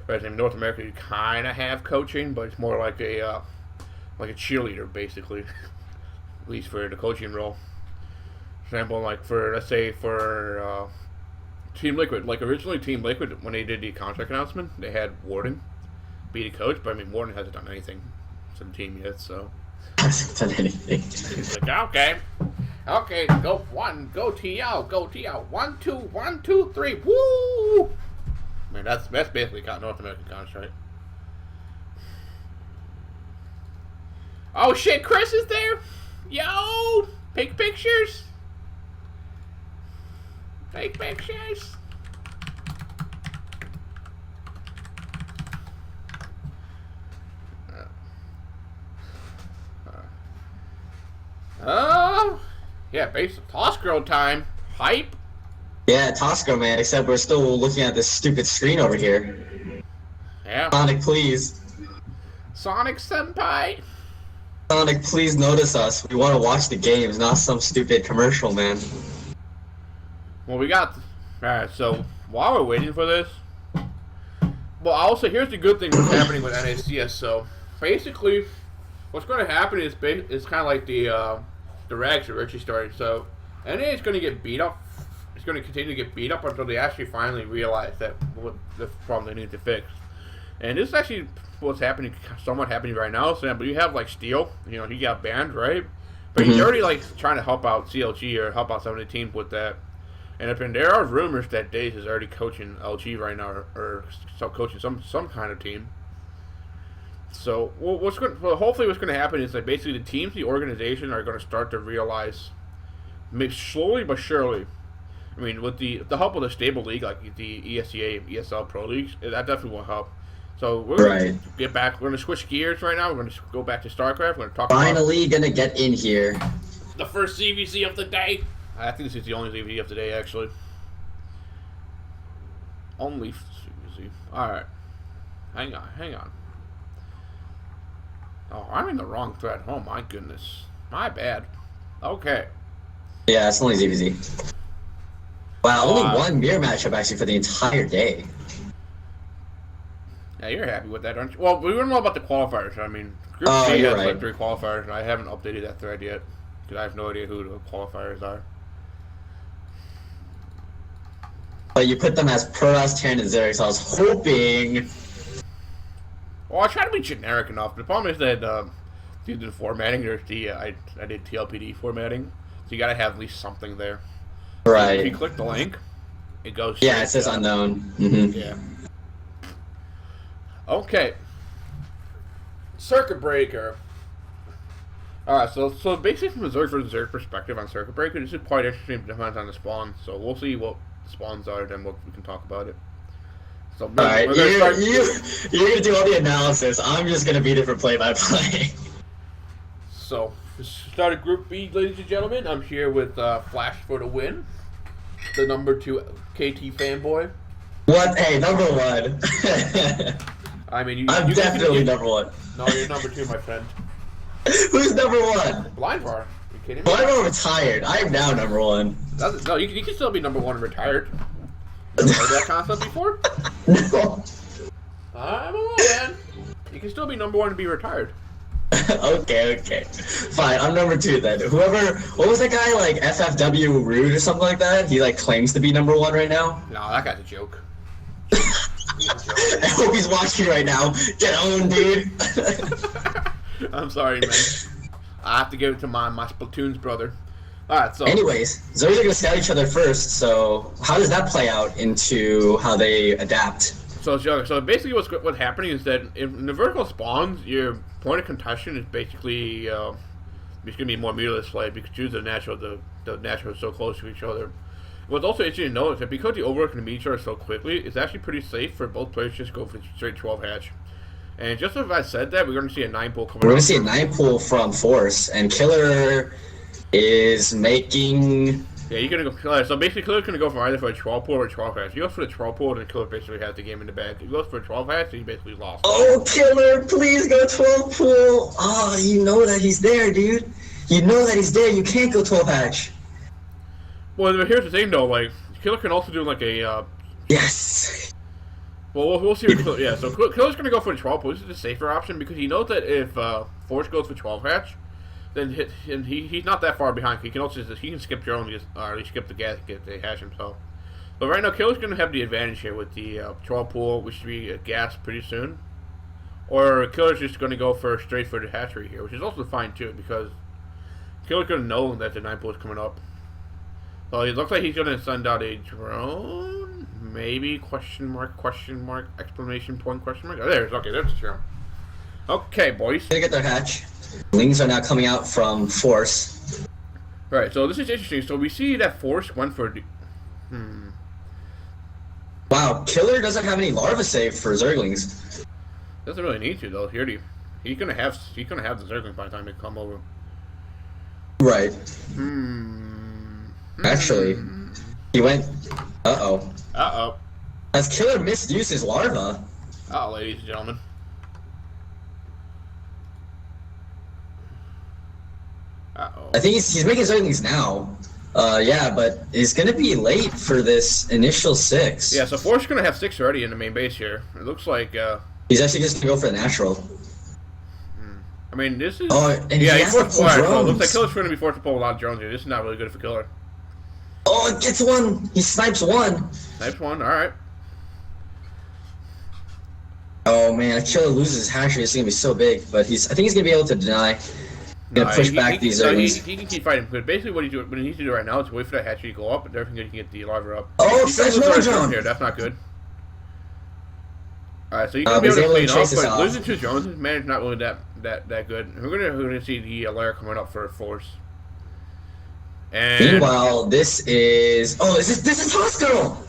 Whereas in North America, you kind of have coaching, but it's more like a cheerleader, basically, at least for the coaching role. For example, like let's say for Team Liquid, like originally Team Liquid, when they did the contract announcement, they had Warden be the coach, but I mean Warden hasn't done anything to the team yet, so hasn't done anything. He's like, okay, go TL, 1 2 1 2 3, woo! I mean that's basically North American contract. Oh shit, Chris is there! Yo! Take pictures! Take pictures! Yeah, basic Toss Girl time. Hype. Yeah, Toss Girl, man, except we're still looking at this stupid screen over here. Yeah. Sonic, please. Sonic Senpai. Sonic, please notice us. We want to watch the games, not some stupid commercial, man. Well, we got... Alright, so while we're waiting for this... Well, also, here's the good thing what's happening with NACS. So, basically, what's going to happen is kind of like the Rags or Richie story. So, NA is going to get beat up. It's going to continue to get beat up until they actually finally realize that what the problem they need to fix. And this is actually what's happening, somewhat happening right now. So, but you have like Steel, he got banned, right? But he's already like trying to help out CLG or help out some of the teams with that. And there are rumors that Daze is already coaching LG right now, or coaching some kind of team. So, hopefully what's going to happen is that basically the teams, the organization, are going to start to realize, maybe slowly but surely. I mean, with the help of the stable league, like the ESEA and ESL Pro Leagues, that definitely will help. So we're going to get back. We're going to switch gears right now. We're going to go back to StarCraft. We're going to talk finally going to get in here. The first CVC of the day. I think this is the only CVC of the day, actually. Only CVC. Alright. Hang on. Oh, I'm in the wrong thread. Oh my goodness. My bad. Okay. Yeah, it's only ZVZ. Wow, only one mirror matchup actually for the entire day. Yeah, you're happy with that, aren't you? Well, we don't know about the qualifiers. I mean, Group C has like 3 qualifiers, and I haven't updated that thread yet, because I have no idea who the qualifiers are. But you put them as Protoss, Terran, and Zerg, so I was hoping... Well, I try to be generic enough. The problem is that due to the formatting, there's I did TLPD formatting, so you gotta have at least something there. Right. So if you click the link, it goes. Yeah, it says unknown. Mm-hmm. Yeah. Okay. Circuit Breaker. Alright, so basically from the Zerg versus Zerg perspective on Circuit Breaker, this is quite interesting. It depends on the spawn, so we'll see what the spawns are, then we can talk about it. So, alright, you're gonna do all the analysis. I'm just gonna be there for play-by-play. So, started Group B, ladies and gentlemen. I'm here with Flash for the win, the number 2 KT fanboy. What? Hey, number 1. I mean, I'm definitely number 1. No, you're number 2, my friend. Who's number 1? Blind Bar. Are you kidding me? Blind Bar retired. I am now number 1. No, you can still be number 1 and retired. You heard that concept before? No. I'm a man. You can still be number 1 and be retired. Okay. Fine, I'm number 2 then. Whoever, what was that guy, like, FFW Rude or something like that? He, like, claims to be number 1 right now? No, that guy's a joke. I hope he's watching right now. Get owned, dude. I'm sorry, man. I have to give it to my Splatoon's brother. Alright, so... Anyways, Zergs are going to scout each other first, so how does that play out into how they adapt? So basically what's happening is that in the vertical spawns, your point of contention is basically it's going to be more meterless play because the natural is so close to each other. What's also interesting to note is that because the overworld can meet each other so quickly, it's actually pretty safe for both players to just go for straight 12 hatch. And just as I said that, we're going to see a 9-pool coming. We're going to see a 9-pool from Force, and Killer is making... Yeah, you're going to go... So basically, Killer's going to go for either for a 12 pool or a 12 hatch. If he goes for the 12 pool, then Killer basically has the game in the bag. If he goes for a 12 hatch, then he basically lost. Oh, Killer, please go 12 pool. Oh, you know that he's there, dude. You know that he's there. You can't go 12 hatch. Well, here's the thing, though. Like, Killer can also do, like, a... Yes. Well, we'll see what Killer... Yeah, so Killer's going to go for the 12 pool. This is the safer option because he knows that if Force goes for 12 hatch, then he's not that far behind. He can also skip drones, or at least skip the gas, get the hatch himself. But right now, Killer's going to have the advantage here with the 12 pool, which should be a gas pretty soon. Or Killer's just going to go straight for the hatchery here, which is also fine too, because Killer's going to know that the 9 pool is coming up. So it looks like he's going to send out a drone, maybe question mark, exclamation point, question mark. Oh, there's the drone. Okay, boys. Gonna get their hatch. Lings are now coming out from Force. Right, so this is interesting. So we see that Force went for... Wow, Killer doesn't have any larva save for Zerglings. Doesn't really need to though. He's gonna have the Zergling by the time they come over. Right. Actually, he went... Uh-oh. Has Killer misused his larva? Uh-oh, ladies and gentlemen. Uh-oh. I think he's making Zerglings now. Yeah, but he's gonna be late for this initial 6. Yeah, so Force is gonna have 6 already in the main base here. It looks like, he's actually just gonna go for the natural. I mean, this is... Oh, and yeah, he has to pull drones. So it looks like Killer's gonna be forced to pull a lot of drones here. This is not really good for Killer. Oh, it gets one! He snipes one! Snipes one, alright. Oh man, if Killer loses his hatchery, it's gonna be so big, but I think he's gonna be able to deny. Gonna push back these Zerglings. He can keep fighting, but basically what he needs to do right now is wait for that hatchery to go up, and everything he can get the larva up. Oh, snipes another drone! Here, that's not good. Alright, so you can be able to clean off, but losing 2 drones, his man's not really that good. We're gonna see the layer coming up for Force. And meanwhile, this is Toss Girl.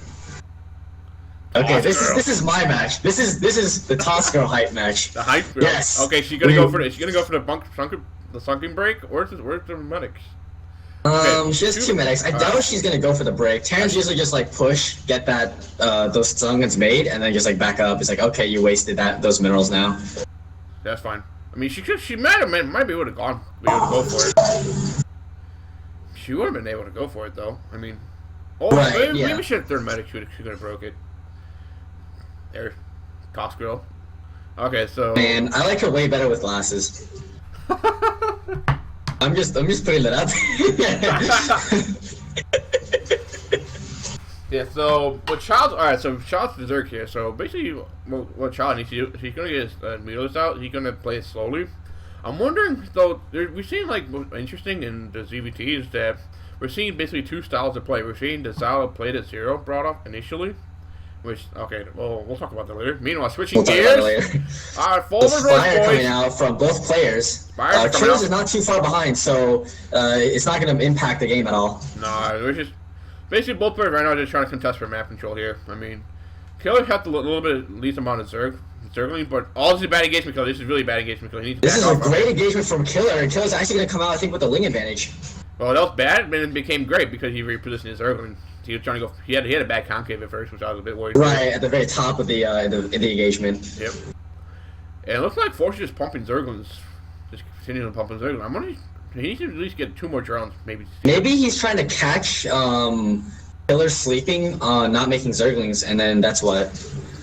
Okay, this is my match. This is the Toss Girl hype match. The hype girl. Yes. Okay, she's gonna go for the sunken break, or where's the medics? She has 2 medics. I doubt she's gonna go for the break. Terrans usually just like push, get that those sunkens made, and then just like back up. It's like, okay, you wasted those minerals now. That's fine. I mean, she might be able to go for it. She would have been able to go for it though. I mean, maybe she had 3rd medic. She could have broke it. There, Toss Girl. Okay, so man, I like her way better with glasses. I'm just putting that out there. Yeah, so what Child's so Child's berserk here. So basically, what Child needs to do, he's gonna get his meters out. He's gonna play it slowly. I'm wondering though. We've seen like what's interesting in the ZVT is that we're seeing basically 2 styles of play. We're seeing the style of play that Zero brought up initially. Which, okay, well, we'll talk about that later. Meanwhile, switching gears. Forward Fire coming out from both players. Killer's is not too far behind, so it's not going to impact the game at all. No, we're just basically both players right now are just trying to contest for map control here. I mean, Killer had a little bit least amount of Zergling, but all this is bad engagement. Killer. This is really bad engagement. Killer. This is a great engagement from Killer, and Killer's actually going to come out, I think, with the Ling advantage. Well, that was bad, but it became great because he repositioned his Zergling. He was trying to go. He had a bad concave at first, which I was a bit worried. Right at the very top of the engagement. Yep. And it looks like Force is just pumping Zerglings, just continuing pumping Zerglings. I'm wondering, he needs to at least get 2 more drones, maybe. Maybe he's trying to catch Killer sleeping, not making Zerglings, and then that's what.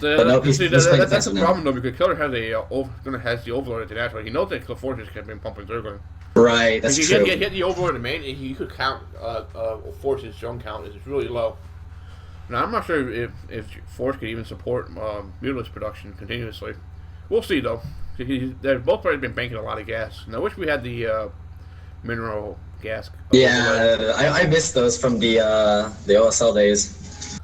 But no, he's playing that's defensive the now. problem though, because Killer has the Overlord at the natural. He knows that the Force has been pumping Zergling. Right, that's true. He hit the Overlord in main, and he could count Force's drone count is really low. Now I'm not sure if Force could even support Mutalisk production continuously. We'll see though. They've both probably been banking a lot of gas, and I wish we had the mineral gas. Yeah, I missed those from the OSL days.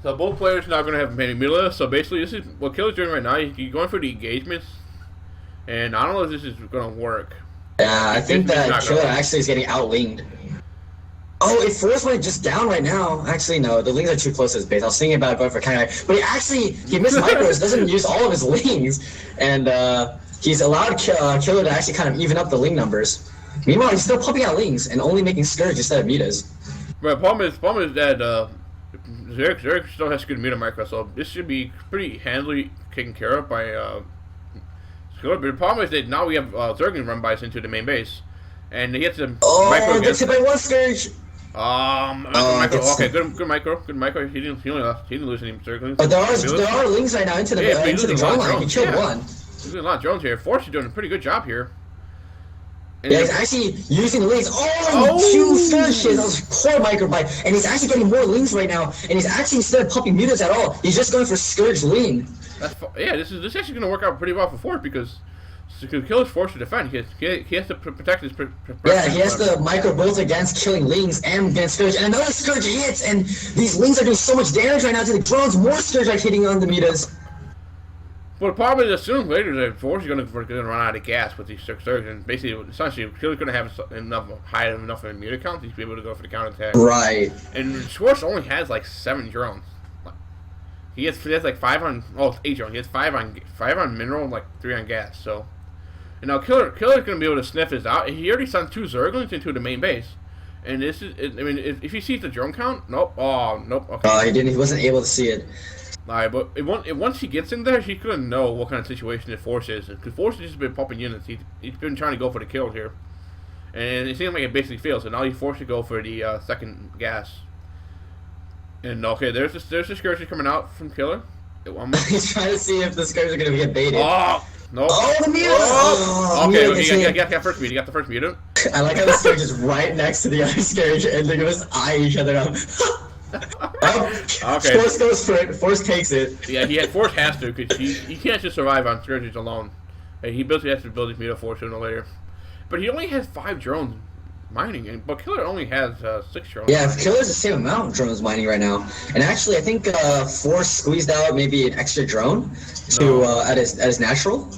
So both players now going to have Mutalisk. So basically, this is what Killer's doing right now. He's going for the engagements, and I don't know if this is going to work. Yeah, I think that Killer actually is getting outlinged. Oh, if Force went just down right now, actually no, the lings are too close to his base. I was thinking about going for Kai, but he missed micros, doesn't use all of his lings, and he's allowed Killer to actually kind of even up the ling numbers. Meanwhile, he's still pumping out lings and only making Scourge instead of mutas. But problem is that Zerg still has good muta micro, so this should be pretty handily taken care of by Skiller. But the problem is that now we have Zerg run bys into the main base, and he gets the micro again. Hit by one Scourge. Micro. Okay, good micro. He didn't lose any Zerglings. But there are lings right now into the drone line. He killed one. He's doing a lot of drones here. Force is doing a pretty good job here. And yeah, he's actually using the lings. Two Scourges. That was poor micro bite. And he's actually getting more lings right now. And he's actually, instead of pumping mutas at all, he's just going for Scourge ling. This is actually going to work out pretty well for Force because Killer's forced to defend. He has to protect his. Yeah, he has to micro both against killing lings and against Scourge. And another Scourge hits, and these lings are doing so much damage right now to the drones. More Scourge are hitting on the mutas. Well, probably as soon as later that Force is going to run out of gas with these Scourge, and basically, essentially, Killer's going to have enough of a muta count to be able to go for the counterattack. Right. And Force only has like 7 drones. He has like 5 on 8 drones. He has 5 on mineral and like 3 on gas. So. And now Killer's going to be able to sniff this out. He already sent 2 Zerglings into the main base. And this is, I mean, if he sees the drone count, nope. Oh, nope. Okay. He wasn't able to see it. Alright, but once he gets in there, he couldn't know what kind of situation the Force is. Because Force has just been pumping units. He's been trying to go for the kill here. And it seems like it basically fails. So now he's forced to go for the second gas. And okay, there's the Scourge coming out from Killer. He's trying to see if the Scourge are going to get baited. Oh! No. Oh, the muta! Okay, he got the first muta. You got the first muta. I like how the Scourge is right next to the other Scourge, and they're going to eye each other up. Okay. Force goes for it. Force takes it. Yeah, Force has to, because he can't just survive on Scourges alone. He basically has to build his muta Force sooner or later. But he only has 5 drones mining, but Killer only has 6 drones. Yeah, Killer's the same amount of drones mining right now. And actually, I think Force squeezed out maybe an extra drone to at his natural.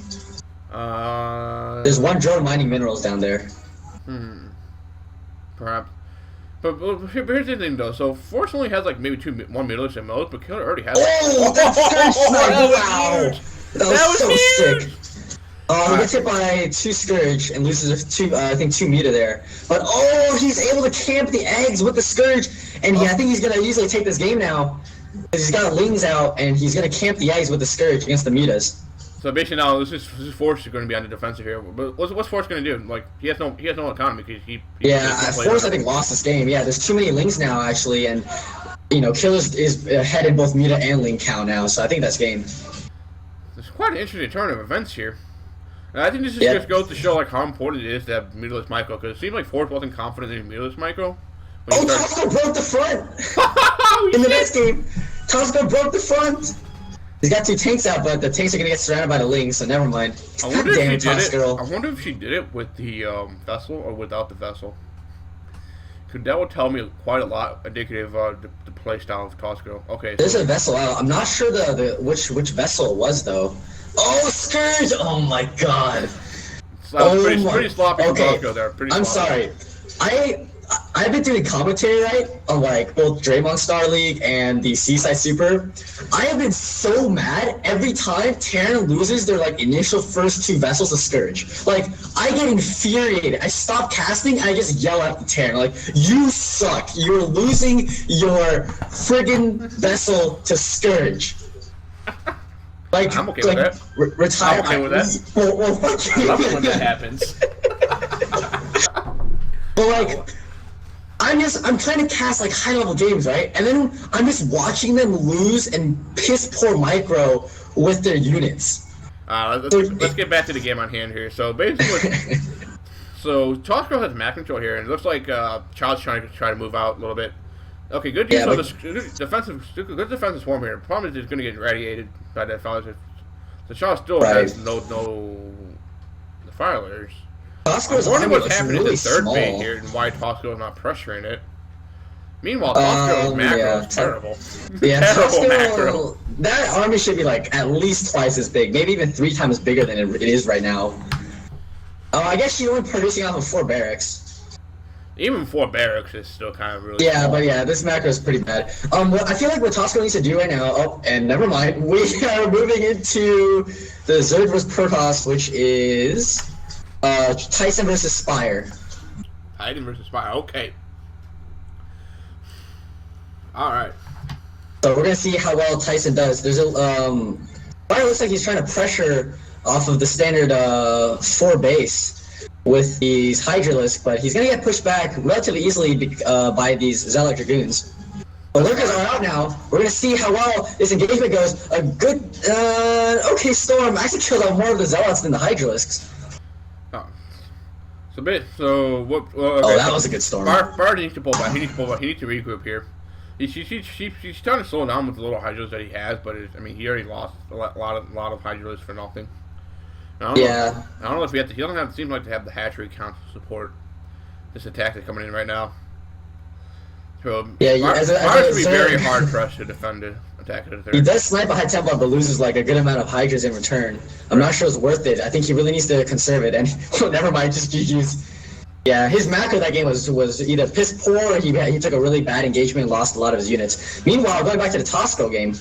There's 1 drone mining minerals down there. Perhaps. But here's the thing though. So Force only has like maybe 1 middle in mode, but Killer already has. Oh, that's so wow! That was so sick. He gets hit by 2 Scourge and loses 2 muta there. But he's able to camp the eggs with the Scourge, and I think he's gonna easily take this game now. He's got lings out, and he's gonna camp the eggs with the Scourge against the mutas. So basically now this is Force is going to be on the defensive here. But what's Force going to do? Like he has no economy because he Force I think lost this game. Yeah, there's too many lings now actually, and Killer is ahead in both muta and ling count now. So I think that's game. It's quite an interesting turn of events here. And I think this just goes to show like how important it is to have mutalist micro, because it seemed like Force wasn't confident in mutalist micro. Tosco broke the front in the next game. Tosco broke the front. He's got 2 tanks out, but the tanks are gonna get surrounded by the lings, so never mind. I wonder if she did it with the vessel or without the vessel. Because that would tell me quite a lot indicative of the play style of Tosco. Okay. There's a vessel out. I'm not sure which vessel it was though. Oh, Scourge! Oh my god. Pretty sloppy from Tosco there. I'm sorry. I've been doing commentary, right, on like both Draymond Star League and the Seaside Super. I have been so mad every time Terran loses their like initial first 2 vessels of Scourge. Like, I get infuriated. I stop casting, I just yell at the Terran, like, you suck. You're losing your friggin' vessel to Scourge. Like, I'm okay with that. Retire. I'm okay with that. Well, fuck you. I love it when that happens. But like, I'm trying to cast like high level games, right? And then I'm just watching them lose and piss poor Micro with their units. Let's get back to the game on hand here. So basically, so Tosco has map control here, and it looks like Child's trying to move out a little bit. Okay, good use of good defensive swarm here. The problem is it's going to get radiated by that fire. The Child still has no the fire layers. Tosco's I wonder what's army happening really to third small. bait here and why Tosco is not pressuring it. Meanwhile, Tosco's macro is terrible. Yeah, terrible Tosco, macro. that army should be like at least twice as big, maybe even 3 times bigger than it is right now. I guess she's only producing off of 4 barracks. Even 4 barracks is still kind of really Yeah, small. but yeah, this macro is pretty bad. What I feel like what Tosco needs to do right now, oh, and never mind, we are moving into the Zerg vs Protoss, which is Tyson versus Spire. Titan versus Spire, okay. Alright. So we're gonna see how well Tyson does. There's a Spire looks like he's trying to pressure off of the standard 4 base with these Hydralisks, but he's gonna get pushed back relatively easily by these Zealot Dragoons. The Lurkers are out now. We're gonna see how well this engagement goes. A good, okay Storm actually killed out more of the Zealots than the Hydralisks. Oh. So what? Okay, that was a good Storm. Bar needs to pull back. He needs to pull back. He needs to regroup here. He's trying to slow down with the little Hydralisks that he has, but I mean, he already lost a lot of Hydralisks for nothing. I don't know if he doesn't seem like to have the hatchery count to support this attack that's coming in right now. So Mars would be very hard for us to defend the attack at the third. He does snipe a high tempo, but loses like a good amount of Hydras in return. I'm not sure it's worth it. I think he really needs to conserve it, and well, never mind, just GG's. Yeah, his macro that game was either piss poor or he took a really bad engagement and lost a lot of his units. Meanwhile, going back to the Tosco game.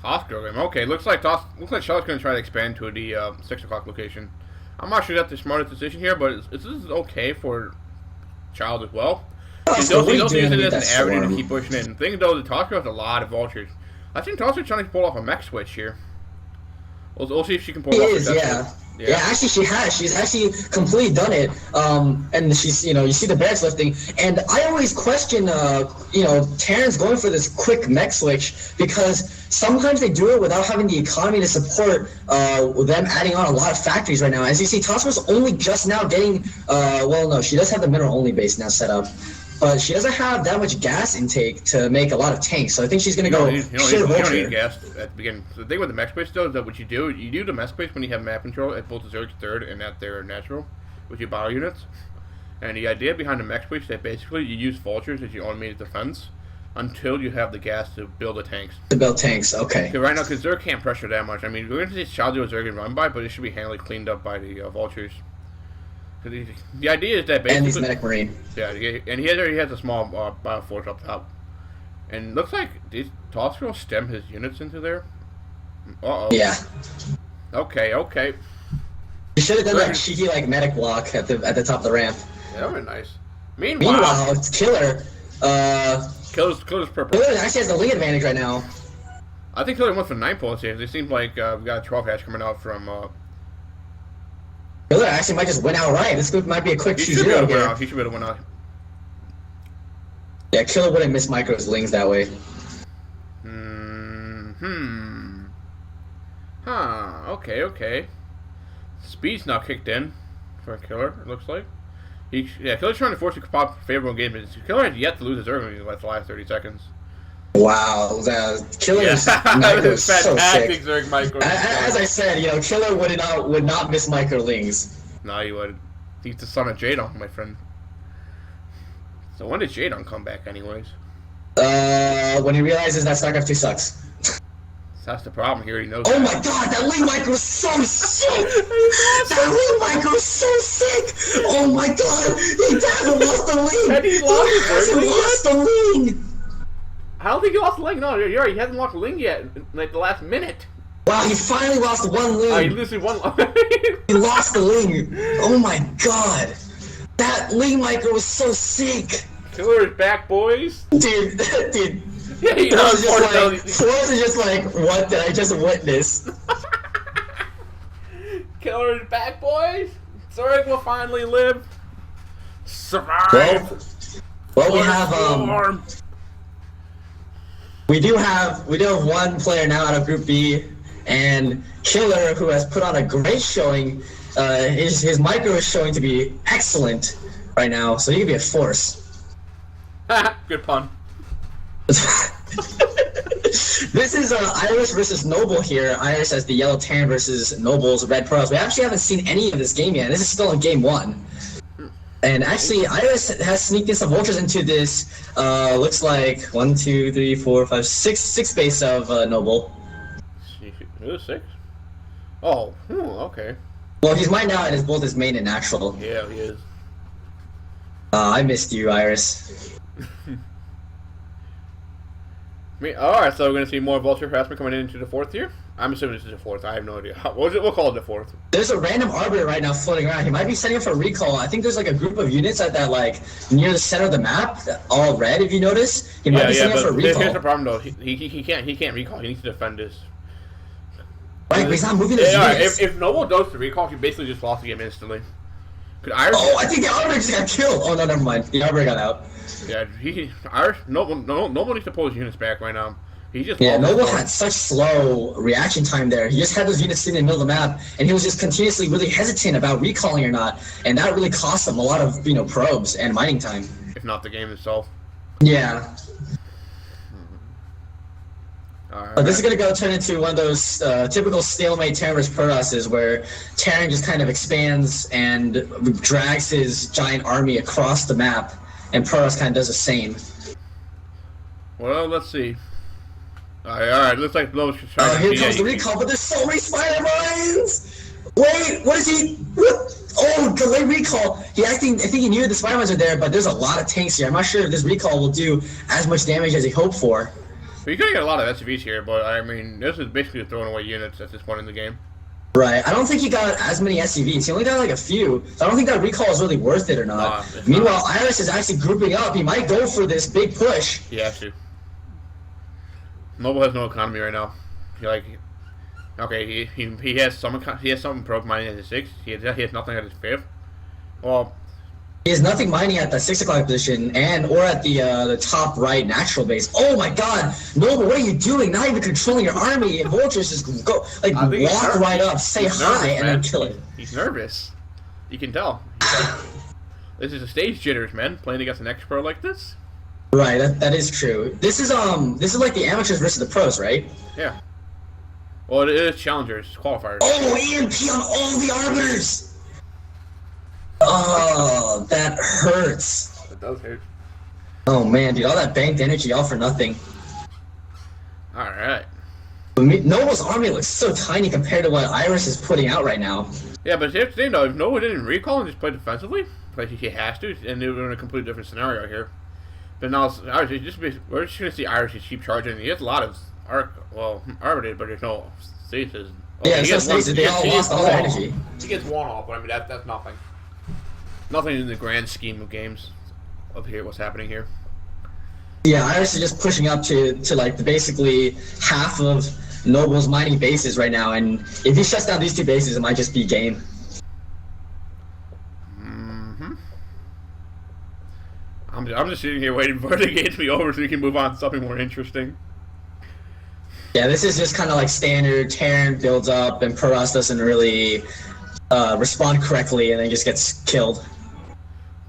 Okay, looks like Shell's going to try to expand to the 6 o'clock location. I'm not sure that's the smartest decision here, but this is okay for Child as well. He's also using it as an avenue to keep pushing it. And the thing though, the Tosco has a lot of vultures. I think Tosco's trying to pull off a mech switch here. We'll see if she can pull off a Yeah, actually she has. She's actually completely done it. And she's, you see the barracks lifting. And I always question, Terran's going for this quick mech switch because sometimes they do it without having the economy to support them adding on a lot of factories right now. As you see, Tosco's only just now getting, she does have the mineral only base now set up. But she doesn't have that much gas intake to make a lot of tanks, so I think she's going to go You don't need gas at the beginning. The thing with the mech space, though, is that what you do the mech space when you have map control at both the Zerg's third and at their natural with your battle units. And the idea behind the mech space is that basically you use vultures as your automated defense until you have the gas to build the tanks. To build tanks, okay. Because right now, because Zerg can't pressure that much. I mean, we're going to see Child do a Zerg and run by, but it should be handily cleaned up by the vultures. The idea is that basically... And he's Medic Marine. Yeah, and he has a small bioforce up top. And looks like these Tosco will stem his units into there. Uh-oh. Yeah. Okay. You should have done that cheeky, medic block at the top of the ramp. Yeah, that would be nice. Meanwhile, it's Killer. Killer's purple. Killer actually has the lead advantage right now. I think Killer went for 9 points here. It seems like we got a 12 hatch coming out from... Killer actually might just win outright. This might be a quick 2-0 here. He should be able to win out. Yeah, Killer wouldn't miss Micro's lings that way. Okay. Speed's now kicked in for Killer, it looks like. Killer's trying to force a favorable engagement. Killer has yet to lose his Zerg in the last 30 seconds. Wow, Killer's micro is so sick. Zerg micro. As I said, Killer would not miss microlings. No, he would. He's the son of Jadon, my friend. So when did Jadon come back, anyways? When he realizes that StarCraft 2 sucks. That's the problem here. He knows. Oh my God, that Ling micro is so sick. That Ling micro is so sick. Oh my God, he hasn't lost the Ling. Had he lost the Ling? I don't think he lost the Ling. No, you're right. He hasn't lost the Ling yet. Like the last minute. Wow, he finally lost one Ling. He loses one. He lost the Ling. Oh my God, that Ling micro was so sick. Killer is back, boys. Dude. Yeah, he knows. Force is just like, what did I just witness? Killer is back, boys. Zerg will finally live. Survive. Well, Well, we do have one player now out of Group B, and Killer, who has put on a great showing. His micro is showing to be excellent right now, so he can be a force. Good pun. This is Iris versus Noble here. Iris has the yellow Terran versus Noble's red pearls. We actually haven't seen any of this game yet. This is still in game 1. And actually, Iris has sneaked in some vultures into this, looks like 1, 2, 3, 4, 5, 6 base of Noble. It was 6? Oh, okay. Well, he's mine now, and both his main and natural. Yeah, he is. I missed you, Iris. Alright, so we're going to see more vulture harassment coming into the 4th here? I'm assuming this is the 4th. I have no idea. We'll call it the 4th. There's a random arbiter right now floating around. He might be setting up for recall. I think there's like a group of units at that, like, near the center of the map, all red, if you notice. He might be setting up for recall. Here's the problem, though. He can't recall. He needs to defend this. Right, but he's not moving his units. If Noble does the recall, he basically just lost the game instantly. I think the arbiter just got killed. Oh, no, never mind. The arbiter got out. Yeah, Noble needs to pull his units back right now. Noble had such slow reaction time there. He just had those units sitting in the middle of the map, and he was just continuously really hesitant about recalling or not, and that really cost him a lot of probes and mining time. If not the game itself. Yeah. But this is going to turn into one of those typical stalemate Terran vs. Protoss where Terran just kind of expands and drags his giant army across the map, and Protoss kind of does the same. Well, let's see. Alright, looks like Blow's trying to here comes the recall, but there's so many spider mines! Wait, what is he? What? Oh, delay recall. I think he knew the spider mines are there, but there's a lot of tanks here. I'm not sure if this recall will do as much damage as he hoped for. Well, you're gonna get a lot of SCVs here, but I mean, this is basically throwing away units at this point in the game. Right, I don't think he got as many SCVs. He only got like a few. So I don't think that recall is really worth it or not. Meanwhile, Iris is actually grouping up. He might go for this big push. He has to. Noble has no economy right now. He has some probe mining at his 6th. He has nothing at his 5th. Well, he has nothing mining at the 6 o'clock position or at the top right natural base. Oh my God, Noble, what are you doing? Not even controlling your army. And vultures just go walk right up, say hi, and then kill it. He's nervous. You can tell. This is a stage jitters, man. Playing against an expert like this. Right, that is true. This is like the amateurs versus the pros, right? Yeah. Well, it is challengers, qualifiers. Oh, EMP on all the arbiters! Oh, that hurts. It does hurt. Oh man, dude, all that banked energy all for nothing. Alright. Noble's army looks so tiny compared to what Iris is putting out right now. Yeah, but here's the thing though, if Noble didn't recall and just play defensively, like he has to, and we're in a completely different scenario here. But now, we're just going to see Irish just keep charging. He has a lot of arbitrated, but there's no stasis. Yeah, he gets they all lost all their energy. He gets one off, but I mean, that's nothing. Nothing in the grand scheme of games of what's happening here. Yeah, Iris is just pushing up to like basically half of Noble's mining bases right now, and if he shuts down these 2 bases, it might just be game. I'm just sitting here waiting for the game to be over so we can move on to something more interesting. Yeah, this is just kind of like standard. Terran builds up, and Protoss doesn't really respond correctly, and then just gets killed.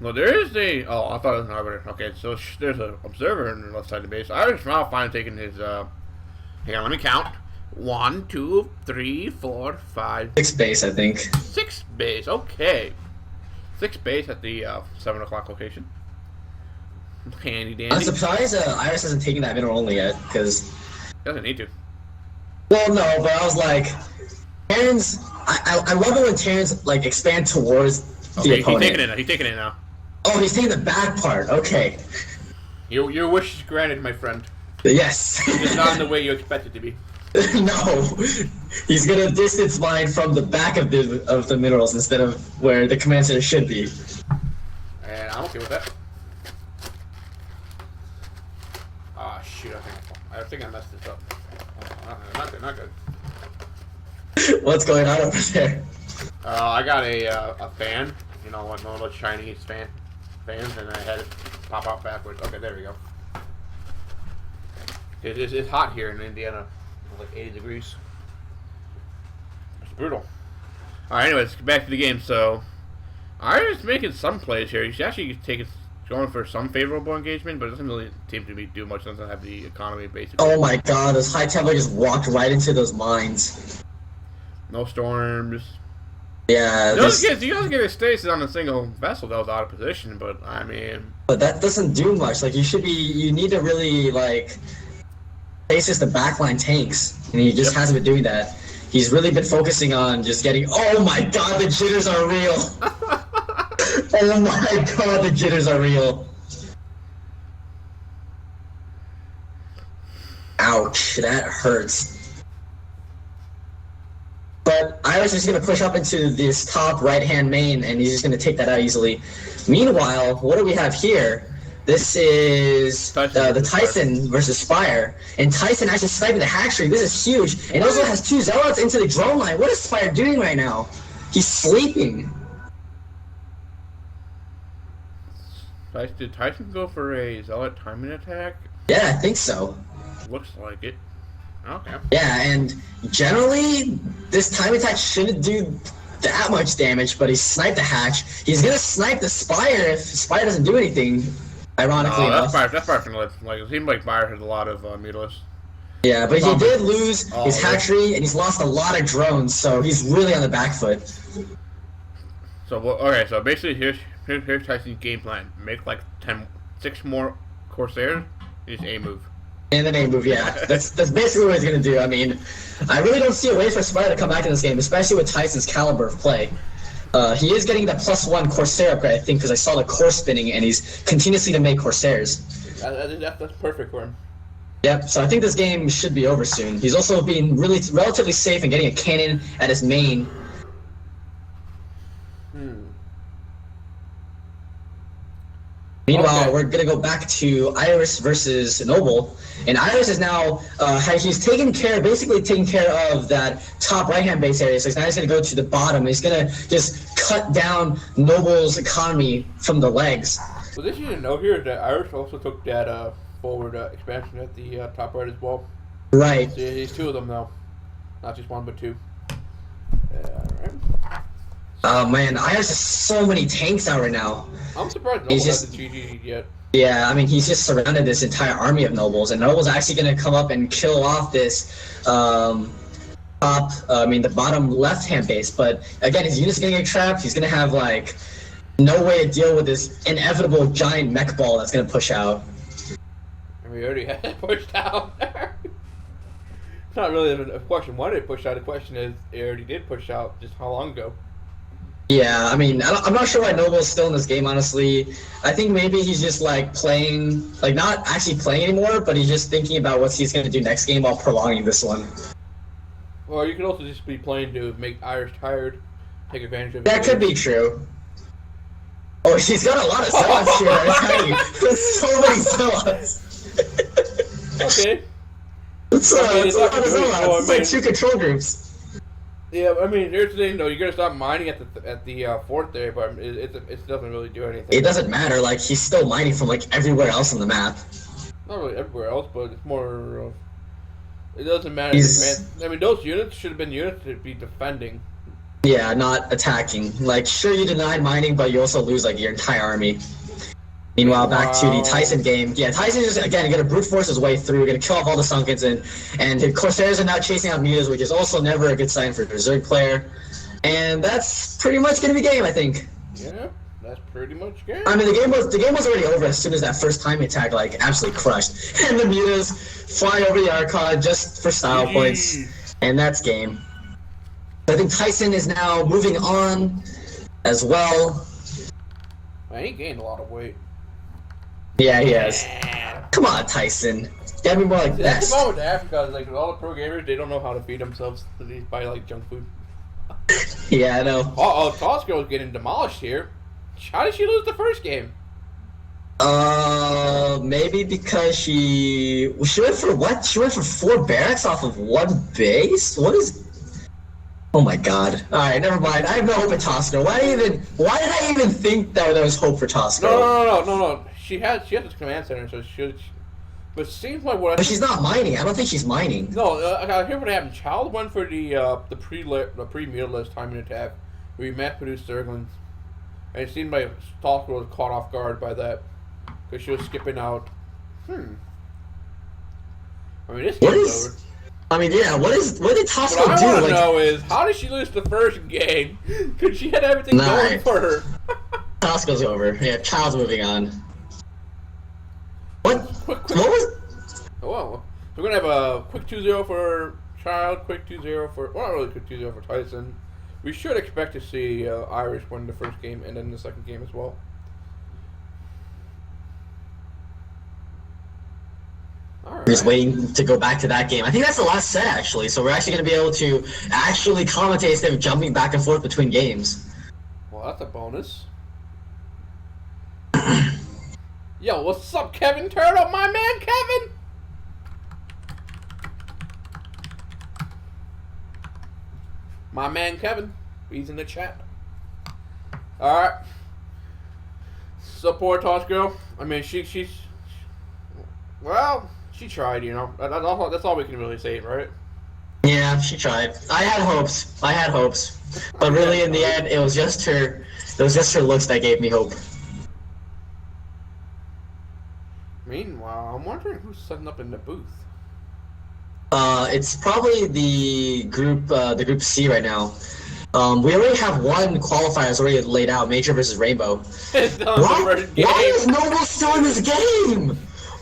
Well, there is I thought it was an arbiter. Okay, so there's an observer on the left side of the base. I was now finally taking his, hang on, let me count. 1, 2, 3, 4, 5... 6 base, I think. 6 base, okay. 6 base at the 7 o'clock location. Handy dandy. I'm surprised Iris hasn't taken that mineral only yet, because... Doesn't need to. Well, no, but I was like... Terrans... I love it when Terrans, like, expand towards the opponent. He's taking it now. Oh, he's taking the back part, okay. Your wish is granted, my friend. Yes. It's not in the way you expect it to be. No. He's gonna distance mine from the back of the minerals instead of where the command center should be. And I'm okay with that. Ah, shoot, I think I messed this up. Not good. What's going on over there? I got a fan, you know, one of those Chinese fans, and I had pop out backwards. Okay, there we go. It's hot here in Indiana. It's like 80 degrees. It's brutal. Alright, anyways, back to the game. So, Irish making some plays here. He's actually going for some favorable engagement, but it doesn't really seem to be do much. Doesn't have the economy basically. Oh my god, those High Templar just walked right into those mines. No storms. Yeah. You also get a stasis on a single vessel that was out of position, but I mean. But that doesn't do much. Like you need to really like stasis the backline tanks, and he just hasn't been doing that. He's really been focusing on just getting. Oh my god, the jitters are real. Oh my god, the jitters are real. Ouch, that hurts. But Irish is going to push up into this top right-hand main, and he's just going to take that out easily. Meanwhile, what do we have here? This is the Tyson versus Spire. And Tyson actually sniping the hatchery. This is huge. And also has 2 Zealots into the drone line. What is Spire doing right now? He's sleeping. Did Tyson go for a Zealot timing attack? Yeah, I think so. Looks like it. Okay. Yeah, and generally, this time attack shouldn't do that much damage, but he sniped the hatch. He's gonna snipe the Spire if Spire doesn't do anything, ironically enough. That's Spire's gonna live. Like, it seemed like Spire had a lot of Mutilis. Yeah, but he did lose his hatchery, and he's lost a lot of drones, so he's really on the back foot. So, okay, so basically, here's Tyson's game plan. Make like 6 more Corsairs, and just A move. And then A move, yeah. That's basically what he's gonna do. I mean, I really don't see a way for Spire to come back in this game, especially with Tyson's caliber of play. He is getting that +1 Corsair upgrade, I think, because I saw the core spinning, and he's continuously to make Corsairs. I think that's perfect for him. Yep, so I think this game should be over soon. He's also being relatively safe and getting a cannon at his main. Meanwhile, we're going to go back to Iris versus Noble. And Iris is now, he's basically taking care of that top right-hand base area. So now he's going to go to the bottom. He's going to just cut down Noble's economy from the legs. Well, this you didn't know here that Iris also took that forward expansion at the top right as well. Right. So there's 2 of them now. Not just 1, but 2. Alright. Oh man, Iris has so many tanks out right now. I'm surprised Noble hasn't GG'd yet. Yeah, I mean, he's just surrounded this entire army of Nobles, and Noble's actually going to come up and kill off this the bottom left-hand base. But again, his unit's going to get trapped. He's going to have, like, no way to deal with this inevitable giant mech ball that's going to push out. And we already had it pushed out. It's not really a question why did it push out. The question is, it already did push out just how long ago. Yeah, I mean, I'm not sure why Noble's still in this game, honestly. I think maybe he's just, like, playing, like, not actually playing anymore, but he's just thinking about what he's going to do next game while prolonging this one. Well, you could also just be playing to make Irish tired, take advantage of it. That could be true. Oh, he's got a lot of zealots here, I tell you. There's so many zealots. Okay. It's a lot of zealots. It's like 2 control groups. Yeah, I mean, here's the thing, though. You're gonna stop mining at the fort there, but it doesn't really do anything. It doesn't matter. Like, he's still mining from like everywhere else on the map. Not really everywhere else, but it's more. It doesn't matter. I mean, those units should have been units to be defending. Yeah, not attacking. Like, sure, you denied mining, but you also lose like your entire army. Meanwhile, back to the Tyson game. Yeah, Tyson is, again, going to brute force his way through, going to kill off all the Sunkens, and the Corsairs are now chasing out Mutas, which is also never a good sign for a Berserk player. And that's pretty much going to be game, I think. Yeah, that's pretty much game. I mean, the game was already over as soon as that first time attack, like, absolutely crushed. And the Mutas fly over the Archon just for style points, and that's game. I think Tyson is now moving on as well. Well, he gained a lot of weight. Yeah, he has. Come on, Tyson. Gotta be more like that. That's the problem with Africa, like, all the pro gamers, they don't know how to feed themselves. They buy, like, junk food. Yeah, I know. Toss Girl's getting demolished here. How did she lose the first game? Maybe because she went for what? She went for 4 barracks off of 1 base? What is... Oh my god. Alright, never mind. I have no hope in Toss Girl. Why did I even think that there was hope for Toss Girl? No. she has this command center, so she. But it seems like what. But she's not mining. I don't think she's mining. No, here's what happened. Child went for the pre-meal list timing attack. We mass-produced Zerglings, and it seemed like Stalker was caught off guard by that because she was skipping out. I mean, this game's over. I mean, yeah. What did Tosco do? What I want to know is how did she lose the first game? Because she had everything going for her. Tosco's over. Yeah, Child's moving on. What? Quick. What was? Well, we're gonna have a quick 2-0 for Child, quick 2-0 for not really quick 2-0 for Tyson. We should expect to see Irish win the first game and then the second game as well. All right. Just waiting to go back to that game. I think that's the last set actually, so we're actually gonna be able to actually commentate instead of jumping back and forth between games. Well, that's a bonus. Yo, what's up, Kevin Turtle? My man, Kevin! My man, Kevin. He's in the chat. Alright. So, poor Toss Girl. I mean, she's... Well, she tried, you know. That's all we can really say, right? Yeah, she tried. I had hopes. But really, in the end, it was just her looks that gave me hope. Meanwhile, I'm wondering who's setting up in the booth. It's probably the group C right now. We already have one qualifier that's already laid out, Major versus Rainbow. Why is Noble still in this game?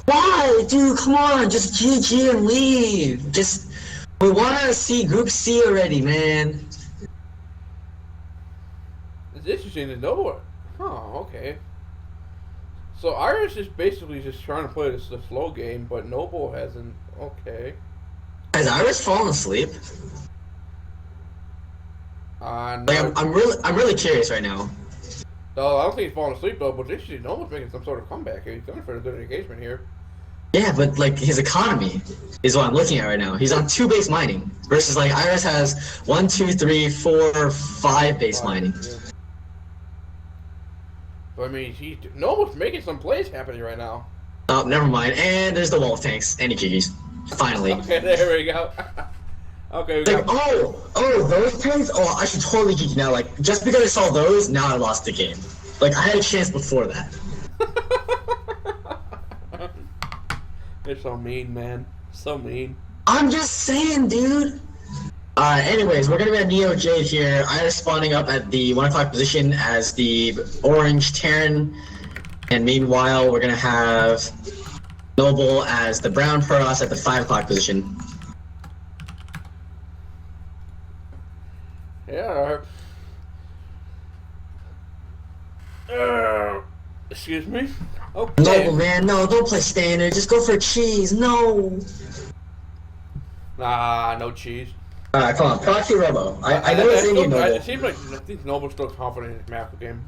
Why? Dude, come on, just GG and leave. We want to see Group C already, man. It's interesting to know. Oh, okay. So Irish is basically just trying to play the slow game, but Noble hasn't. Okay. Has Irish fallen asleep? No. I'm really curious right now. No, I don't think he's falling asleep though. But interesting, Noble's making some sort of comeback here. He's going for a good engagement here. Yeah, but like his economy is what I'm looking at right now. He's on 2 base mining versus like Iris has 1, 2, 3, 4, 5 base mining. Yeah. But I mean, Noble's making some plays happening right now. Oh, never mind. And there's the Wolf Tanks and Ikigis. Finally. Okay, there we go. Okay. We like, those tanks? Oh, I should totally geek now. Like, just because I saw those, now I lost the game. Like, I had a chance before that. They're so mean, man. So mean. I'm just saying, dude. Anyways, we're gonna be at Neo Jade here. I is spawning up at the 1 o'clock position as the orange Terran. And meanwhile, we're gonna have Noble as the brown Puros at the 5 o'clock position. Yeah. Excuse me? Okay. Noble, man, no, don't play standard. Just go for cheese. No. Nah, no cheese. Alright, come on. Proxy Robo. I know it's in you, Noble. It seems like I think Noble's still confident in his Mako game.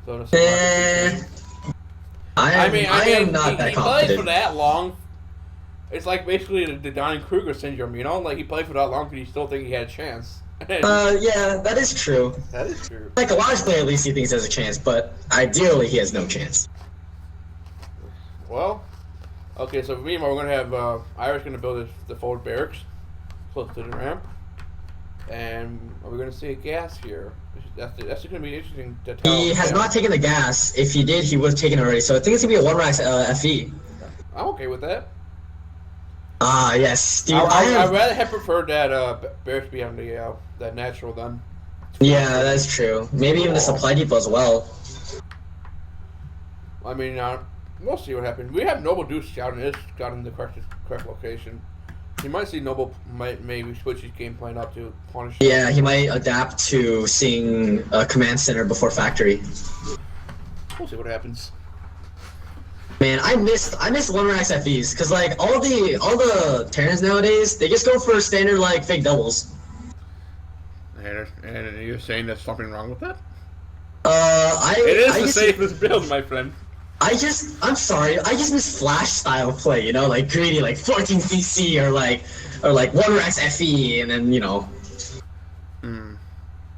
So I am not that confident. He played for that long. It's like basically the Dunning-Kruger syndrome, you know? Like, he played for that long because he still think he had a chance. Yeah, that is true. That is true. Psychologically, at least he thinks he has a chance, but ideally, he has no chance. Well, okay, so meanwhile, we're going to have Irish going to build the forward barracks close to the ramp. And we're going to see a gas here. That's going to be interesting to tell. He has not taken the gas. If he did, he would have taken it already. So I think it's going to be a 1-rack FE. I'm okay with that. Yes. Dude, I'd rather have preferred that barracks be on the that natural then. Yeah, that's true. Maybe even the supply depot as well. I mean, we'll see what happens. We have Noble Deuce scouting the correct location. You might see Noble maybe switch his game plan up to punish. Yeah, he might adapt to seeing a command center before factory. We'll see what happens. Man, I missed 1-rack FEs because like all the Terrans nowadays they just go for standard like fake doubles. And you're saying there's something wrong with that? It is the safest build, my friend. I'm sorry, I just miss Flash style play, you know, like greedy, like 14 CC or like 1-rack FE, and then you know.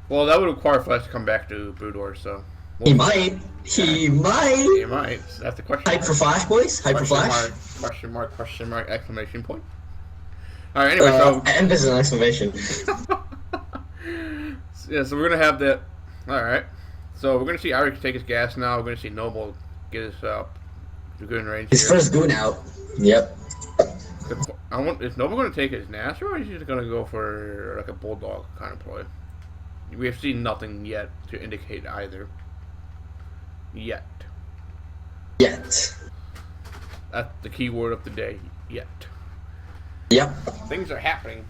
Well, that would require Flash to come back to Boudor, so. He might. He might. He might. That's the question. Hype for Flash, boys. Hype for Flash. Question mark, exclamation point. All right. Anyway, so and this is an exclamation. Yeah. So we're gonna have that. All right. So we're gonna see Irish take his gas now. We're gonna see Noble get his Dragoon range. His first goon out. Yep. Is Noble gonna take his Nasser, or is he just gonna go for like a bulldog kind of play? We have seen nothing yet to indicate either. Yet. Yet. That's the key word of the day. Yet. Yep. Things are happening.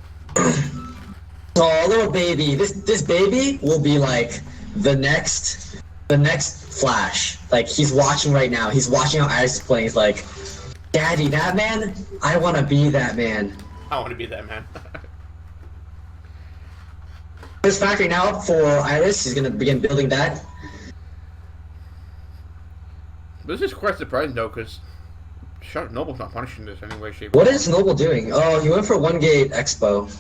So little baby, this baby will be like the next Flash. Like he's watching right now. He's watching how Iris is playing. He's like, Daddy, that man? I want to be that man. I want to be that man. His factory now for Iris. He's gonna begin building that. This is quite surprising though, because Noble's not punishing this in any way, shape. What is Noble doing? Oh, he went for one gate expo.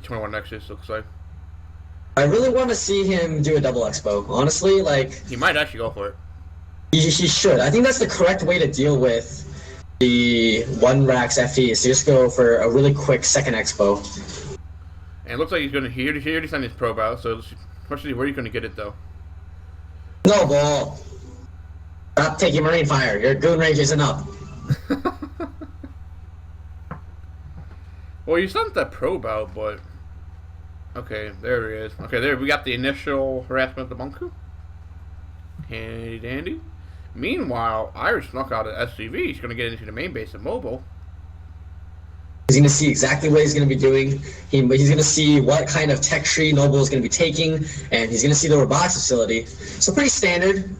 21 Nexus looks like. I really want to see him do a double expo. Honestly, like he might actually go for it. He should. I think that's the correct way to deal with the 1 Rax FE. Is to just go for a really quick second expo. And it looks like he's gonna. He already sent his probe out. So, especially where are you gonna get it though? Noble, stop taking marine fire. Your goon range isn't up. Well, you sent that probe out, but okay, there he is. Okay, there we got the initial harassment of the bunker. Handy dandy. Meanwhile, Irish snuck out at SCV. He's gonna get into the main base of Mobile. He's going to see exactly what he's going to be doing. He's going to see what kind of tech tree Noble is going to be taking, and he's going to see the robotics facility. So pretty standard.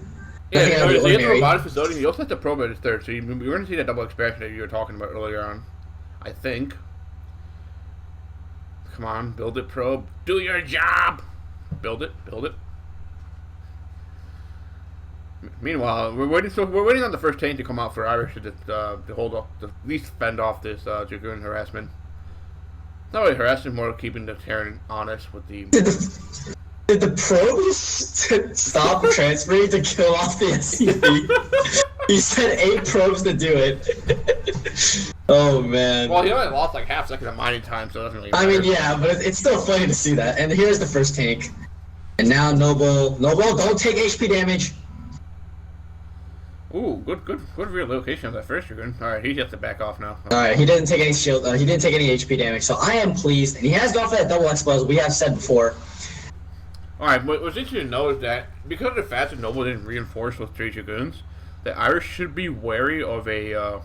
Yeah, he has the robotics facility. He also has the probe at his third, so we're going to see that double expansion that you were talking about earlier on. I think. Come on, build it, probe. Do your job! Build it, build it. Meanwhile, we're waiting on the first tank to come out for Irish to hold off, to at least fend off this Dragoon harassment. Not really harassment, more keeping the Terran honest with the. Did the probe stop transferring to kill off the SCV? He said 8 probes to do it. Oh man. Well, he only lost like half second of mining time, so it doesn't really matter. I mean, yeah, but it's still funny to see that. And here's the first tank. And now Noble, don't take HP damage. Ooh, good relocation of that first Dragoon. Alright, he has to back off now. Alright, he didn't take any shield, he didn't take any HP damage, so I am pleased. And he has gone for that double expo, as we have said before. Alright, what's interesting to know is that because of the fact that Noble didn't reinforce with 3 Dragoons, that Irish should be wary of a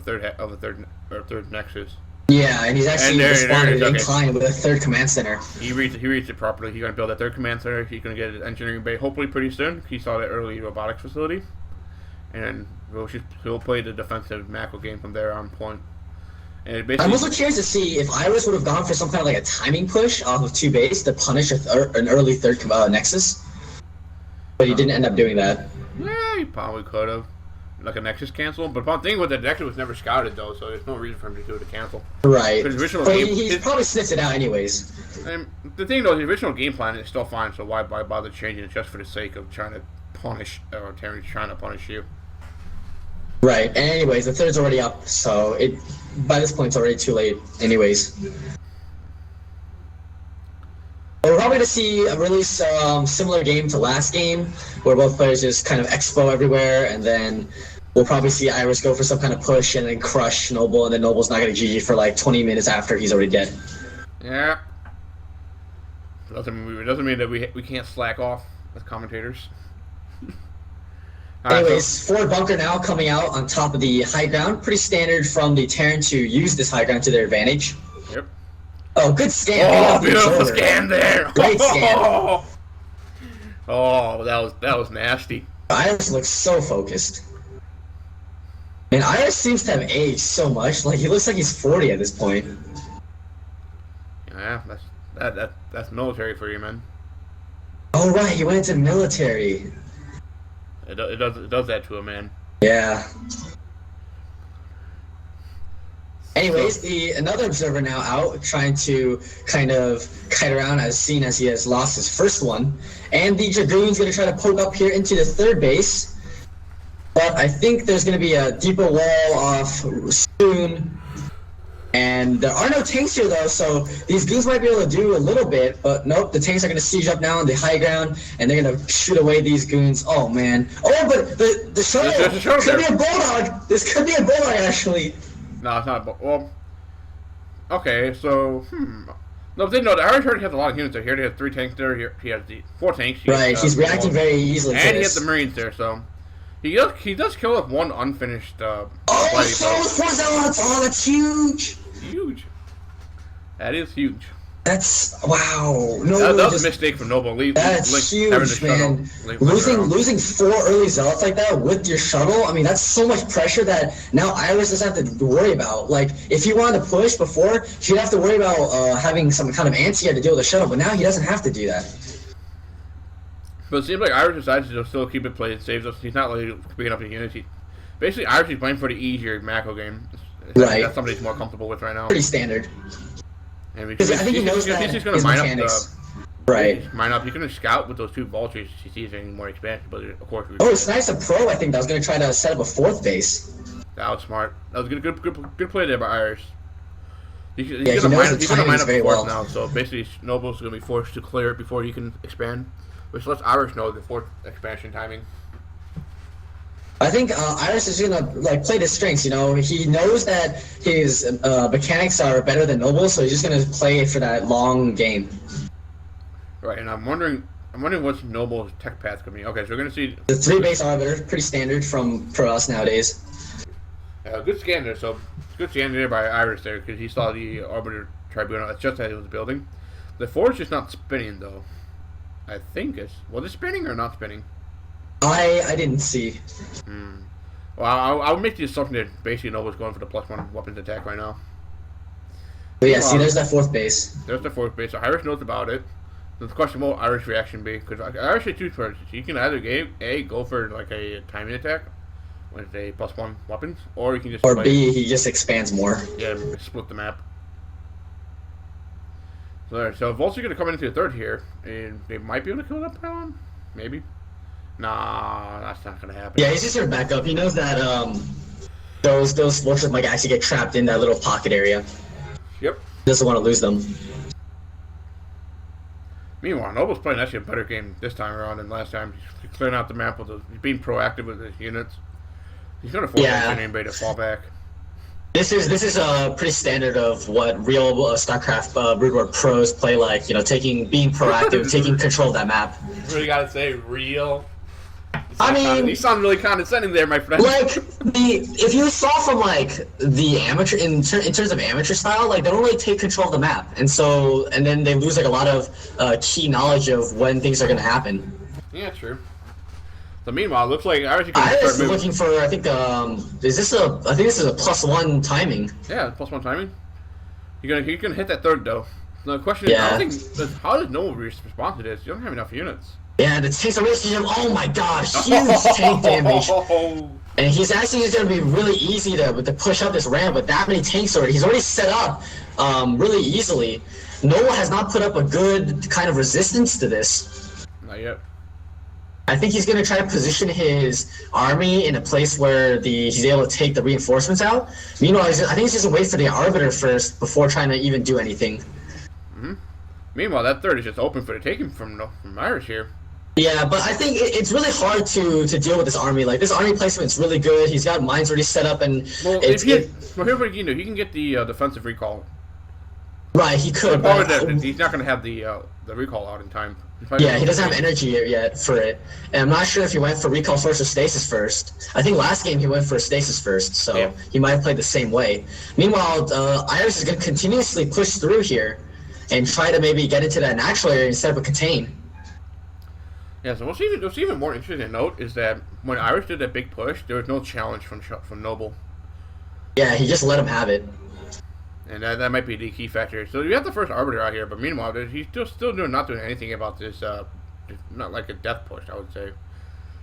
third Nexus. Yeah, and he's actually responded in time with a 3rd command center. He reads it properly. He's gonna build that 3rd command center. He's gonna get his engineering bay hopefully pretty soon. He saw that early robotics facility. And he'll play the defensive macro game from there on point. And I'm also curious to see if Iris would have gone for some kind of like a timing push off of 2 base to punish an early 3rd Nexus. But he didn't end up doing that. Yeah, he probably could have. Like a Nexus cancel. But the thing with the Nexus was never scouted though, so there's no reason for him to do it to cancel. Right. But he probably sniffs it out anyways. And the thing though, the original game plan is still fine, so why bother changing it just for the sake of trying to punish, or Terry's trying to punish you? Right, and anyways, the 3rd's already up, so by this point it's already too late anyways. We're probably going to see a really similar game to last game, where both players just kind of expo everywhere, and then we'll probably see Iris go for some kind of push and then crush Noble, and then Noble's not going to GG for like 20 minutes after he's already dead. Yeah. It doesn't mean that we can't slack off as commentators. Anyways, forward bunker now coming out on top of the high ground. Pretty standard from the Terran to use this high ground to their advantage. Yep. Oh, good scan. Oh, beautiful scan there. Great scan. Oh, that was nasty. Iris looks so focused. And Iris seems to have aged so much. Like, he looks like he's 40 at this point. Yeah, that's military for you, man. Oh, right. He went into military. It does that to a man. Yeah. Anyways, another observer now out, trying to kind of kite around as seen as he has lost his first one. And the Dragoon's going to try to poke up here into the third base. But I think there's going to be a deeper wall off soon. And there are no tanks here, though, so these goons might be able to do a little bit. But nope, the tanks are going to siege up now on the high ground, and they're going to shoot away these goons. Oh, man. Oh, but the shuttle could be a bulldog. This could be a bulldog, actually. No, it's not. Well, okay, so no, they know that Irish already has a lot of units there. He already has 3 tanks there. He has the 4 tanks. Right, he's reacting very easily. And he has the Marines there, so he does kill off 1 unfinished. Oh, that's huge. Huge. That is huge. That's wow. No, that was a mistake from Noble. That's huge, man. Losing 4 early zealots like that with your shuttle. I mean, that's so much pressure that now Iris doesn't have to worry about. Like, if he wanted to push before, he'd have to worry about having some kind of anti-air to deal with the shuttle. But now he doesn't have to do that. But it seems like Iris decides to still keep it played. Saves us. He's not really picking up the units. Basically, Iris is playing for the easier Mako game. Right. That's somebody he's more comfortable with right now. Pretty standard. Because I think he knows that he's going to mine mechanics. up right. Mine up. He's going to scout with those 2 vultures to see if there's any more expansion. But of course, it's nice. A pro, I think, that was going to try to set up a 4th base. That was smart. That was good play there by Irish. He's going to mine up the 4th well. now. So basically, Noble's going to be forced to clear it before he can expand, which lets Irish know the 4th expansion timing. I think Iris is gonna play the strengths. You know, he knows that his mechanics are better than Noble, so he's just gonna play for that long game. Right, and I'm wondering what's Noble's tech path gonna be. Okay, so we're gonna see the 3 base arbiter, pretty standard for us nowadays. Good scan there. So good scan there by Iris there because he saw the arbiter tribunal. That's just as he was building. The 4 is just not spinning though. I think it's spinning or not spinning. I didn't see. Well, I'll make the assumption that basically Nova's going for the +1 weapons attack right now. But yeah, see, there's that 4th base. There's the 4th base. So Irish knows about it. So the question, what will Irish reaction be? Because Irish has 2 choices. You can either go for like a timing attack with a +1 weapons, or you can just B, he just expands more. Yeah, split the map. So Volts are going to come into the 3rd here, and they might be able to kill that pylon. Maybe. Nah, that's not gonna happen. Yeah, he's just gonna back up. He knows that those forces might actually get trapped in that little pocket area. Yep. He doesn't want to lose them. Meanwhile, Noble's playing actually a better game this time around than last time. He's clearing out the map with he's being proactive with his units. He's gonna force anybody to fall back. This is pretty standard of what real StarCraft Brood War pros play like. You know, being proactive, taking control of that map. You really gotta say real. You sound really condescending there, my friend. Like if you saw from the amateur in terms of amateur style, they don't really take control of the map, and then they lose a lot of key knowledge of when things are gonna happen. Yeah, true. So meanwhile, it looks like Iris is looking for. I think this is a +1 timing. Yeah, +1 timing. You're gonna hit that 3rd though. The question is, how does Noble respond to this? You don't have enough units. Yeah, the tanks are risking him. Oh my gosh, huge tank damage. And he's actually just going to be really easy to push up this ramp with that many tanks already. He's already set up really easily. Noble has not put up a good kind of resistance to this. Not yet. I think he's going to try to position his army in a place where he's able to take the reinforcements out. Meanwhile, I think he's just going to wait for the arbiter first before trying to even do anything. Meanwhile, that 3rd is just open for the taking from Irish here. Yeah, but I think it's really hard to deal with this army. This army placement's really good. He's got mines already set up, and here's what he can get the defensive recall. Right, he could. But he's not going to have the recall out in time. Yeah, he doesn't have energy yet for it, and I'm not sure if he went for recall first or stasis first. I think last game he went for stasis first, so he might have played the same way. Meanwhile, Iris is going to continuously push through here and try to maybe get into that natural area instead of a contain. Yeah, so what's even more interesting to note is that when Irish did that big push, there was no challenge from Noble. Yeah, he just let him have it. And that might be the key factor. So you have the first Arbiter out here, but meanwhile, he's still not doing anything about this, not like a death push, I would say.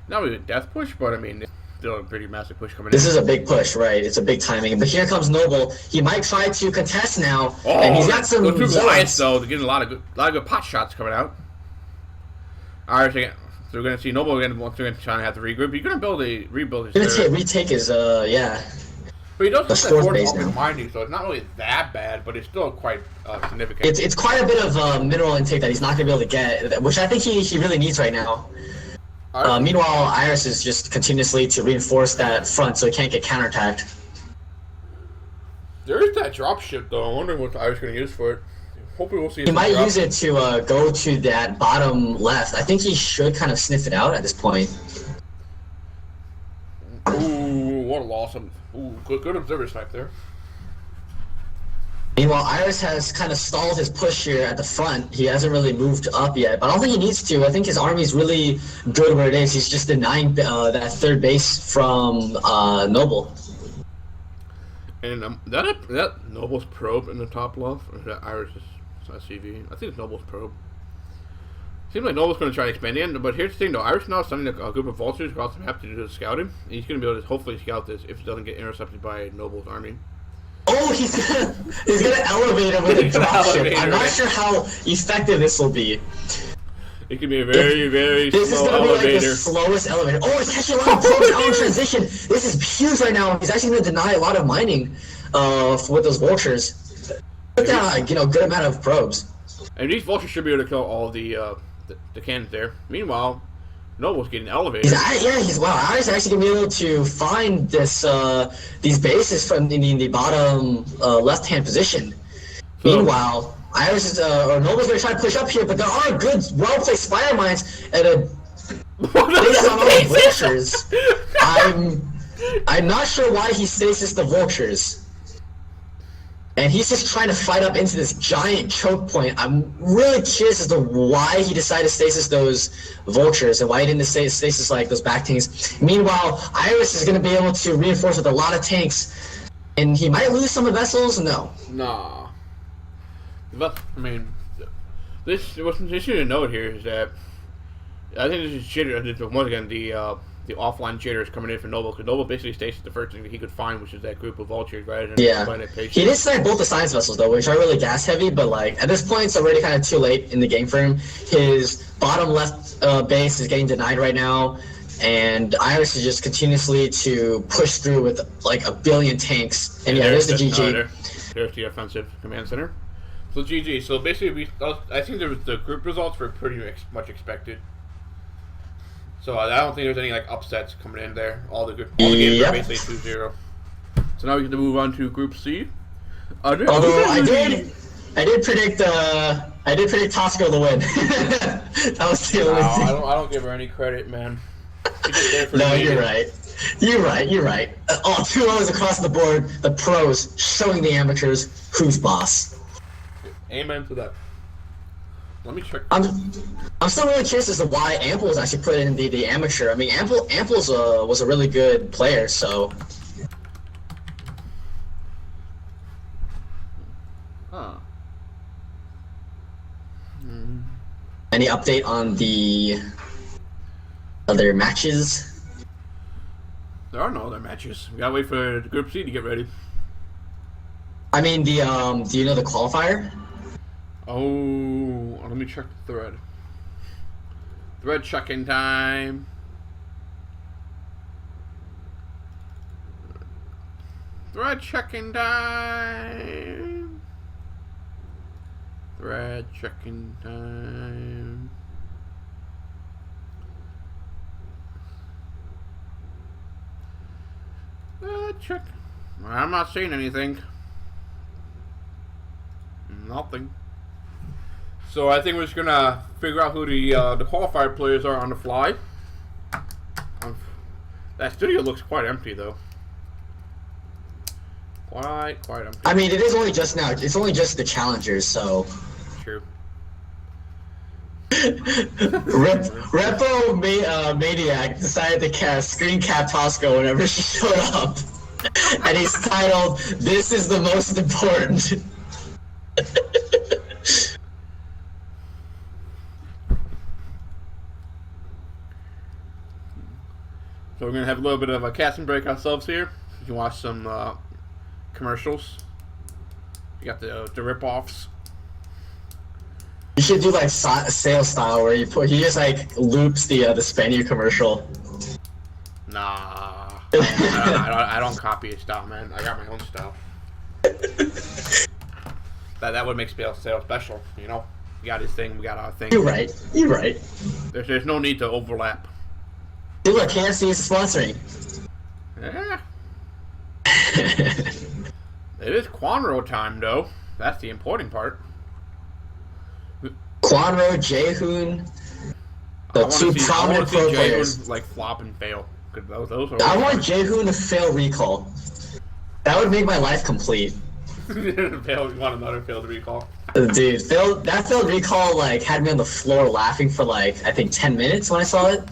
Not really a death push, but I mean, still a pretty massive push coming This in. is a big push, right? It's a big timing. But here comes Noble. He might try to contest now, and he's got some. Go through Goliath though. They're getting a lot of good pot shots coming out. Alright, so we're gonna see Noble again once again trying to have to regroup. He's gonna rebuild his. He's gonna retake his yeah. But he does the have fourth base now. Mining, so it's not really that bad, but it's still quite significant. It's quite a bit of mineral intake that he's not gonna be able to get, which I think he really needs right now. Meanwhile, Iris is just continuously to reinforce that front so he can't get counterattacked. There is that drop ship though. I wonder what Iris is gonna use for it. Hopefully we'll see. He might use it to go to that bottom left. I think he should kind of sniff it out at this point. Ooh, what a loss! Ooh, good observer snipe there. Meanwhile, Iris has kind of stalled his push here at the front. He hasn't really moved up yet, but I don't think he needs to. I think his army's really good where it is. He's just denying that third base from Noble. And that Noble's probe in the top left, or is that Iris's CV? I think it's Noble's probe. Seems like Noble's going to try to expand in, but here's the thing though. Iris now sending a group of vultures across the map to do the scouting. He's going to be able to hopefully scout this if it doesn't get intercepted by Noble's army. Oh, he's gonna elevate him with a dropship. I'm not sure how effective this will be. It could be a very, very this slow is gonna elevator. Be like the slowest elevator. Oh, he's catching a lot of probes out in transition. This is huge right now. He's actually gonna deny a lot of mining with those vultures. Put down good amount of probes. And these vultures should be able to kill all the cannons there. Meanwhile, Noble's getting elevated. Iris actually gonna be able to find this these bases from in the bottom left-hand position. So, meanwhile, Iris is or Noble's gonna try to push up here, but there are good, well-placed spire mines and a based on all the vultures. I'm not sure why he stasis the vultures. And he's just trying to fight up into this giant choke point. I'm really curious as to why he decided to stasis those vultures and why he didn't stasis like those back tanks. Meanwhile, Iris is going to be able to reinforce with a lot of tanks, and he might lose some of vessels. No. Nah. But I mean, this what's interesting to note here is that I think this is jitter. Once again, the offline jitter is coming in for Noble, because Noble basically stays the first thing that he could find, which is that group of vultures, right? And he did snipe both the science vessels though, which are really gas heavy, but like at this point it's already kind of too late in the game for him. His bottom left base is getting denied right now, and Iris is just continuously to push through with like a billion tanks. And there's the GG. There's the offensive command center. So GG. So basically, I think the group results were pretty much expected. So I don't think there's any like upsets coming in there. All the games are basically 2-0. So now we get to move on to Group C. Although I did predict Tosco to win. That was the only thing. I don't give her any credit, man. No, you're right. You're right. All 2 O's across the board. The pros showing the amateurs who's boss. Amen to that. Let me check. I'm still really curious as to why Ample was actually put in the amateur. I mean, Ample's was a really good player, so. Huh. Any update on the other matches? There are no other matches. We gotta wait for Group C to get ready. I mean, do you know the qualifier? Oh, let me check the thread. Thread checking time. Thread checking time. Thread checking time. Check. I'm not seeing anything. Nothing. So I think we're just gonna figure out who the qualifier players are on the fly. That studio looks quite empty though. Quite empty. I mean, it is only just now. It's only just the challengers, so. True. Repo Maniac decided to screen cap Tosco whenever she showed up, and he's titled "This is the most important." So we're gonna have a little bit of a casting break ourselves here. You can watch some commercials. You got the rip-offs. You should do like sales style where he just like loops the Spaniard commercial. Nah, I don't copy his style, man. I got my own style. that would make sales special, you know. You got his thing, we got our thing. You're right. There's no need to overlap. Dude, look, KFC is sponsoring. Yeah. It is Quanro time, though. That's the important part. Quanro, Jaehoon, the two prominent pro players. Like flop and fail. Those are I want Jaehoon to fail recall. That would make my life complete. You want another failed recall? Dude, that failed recall like had me on the floor laughing for like I think 10 minutes when I saw it.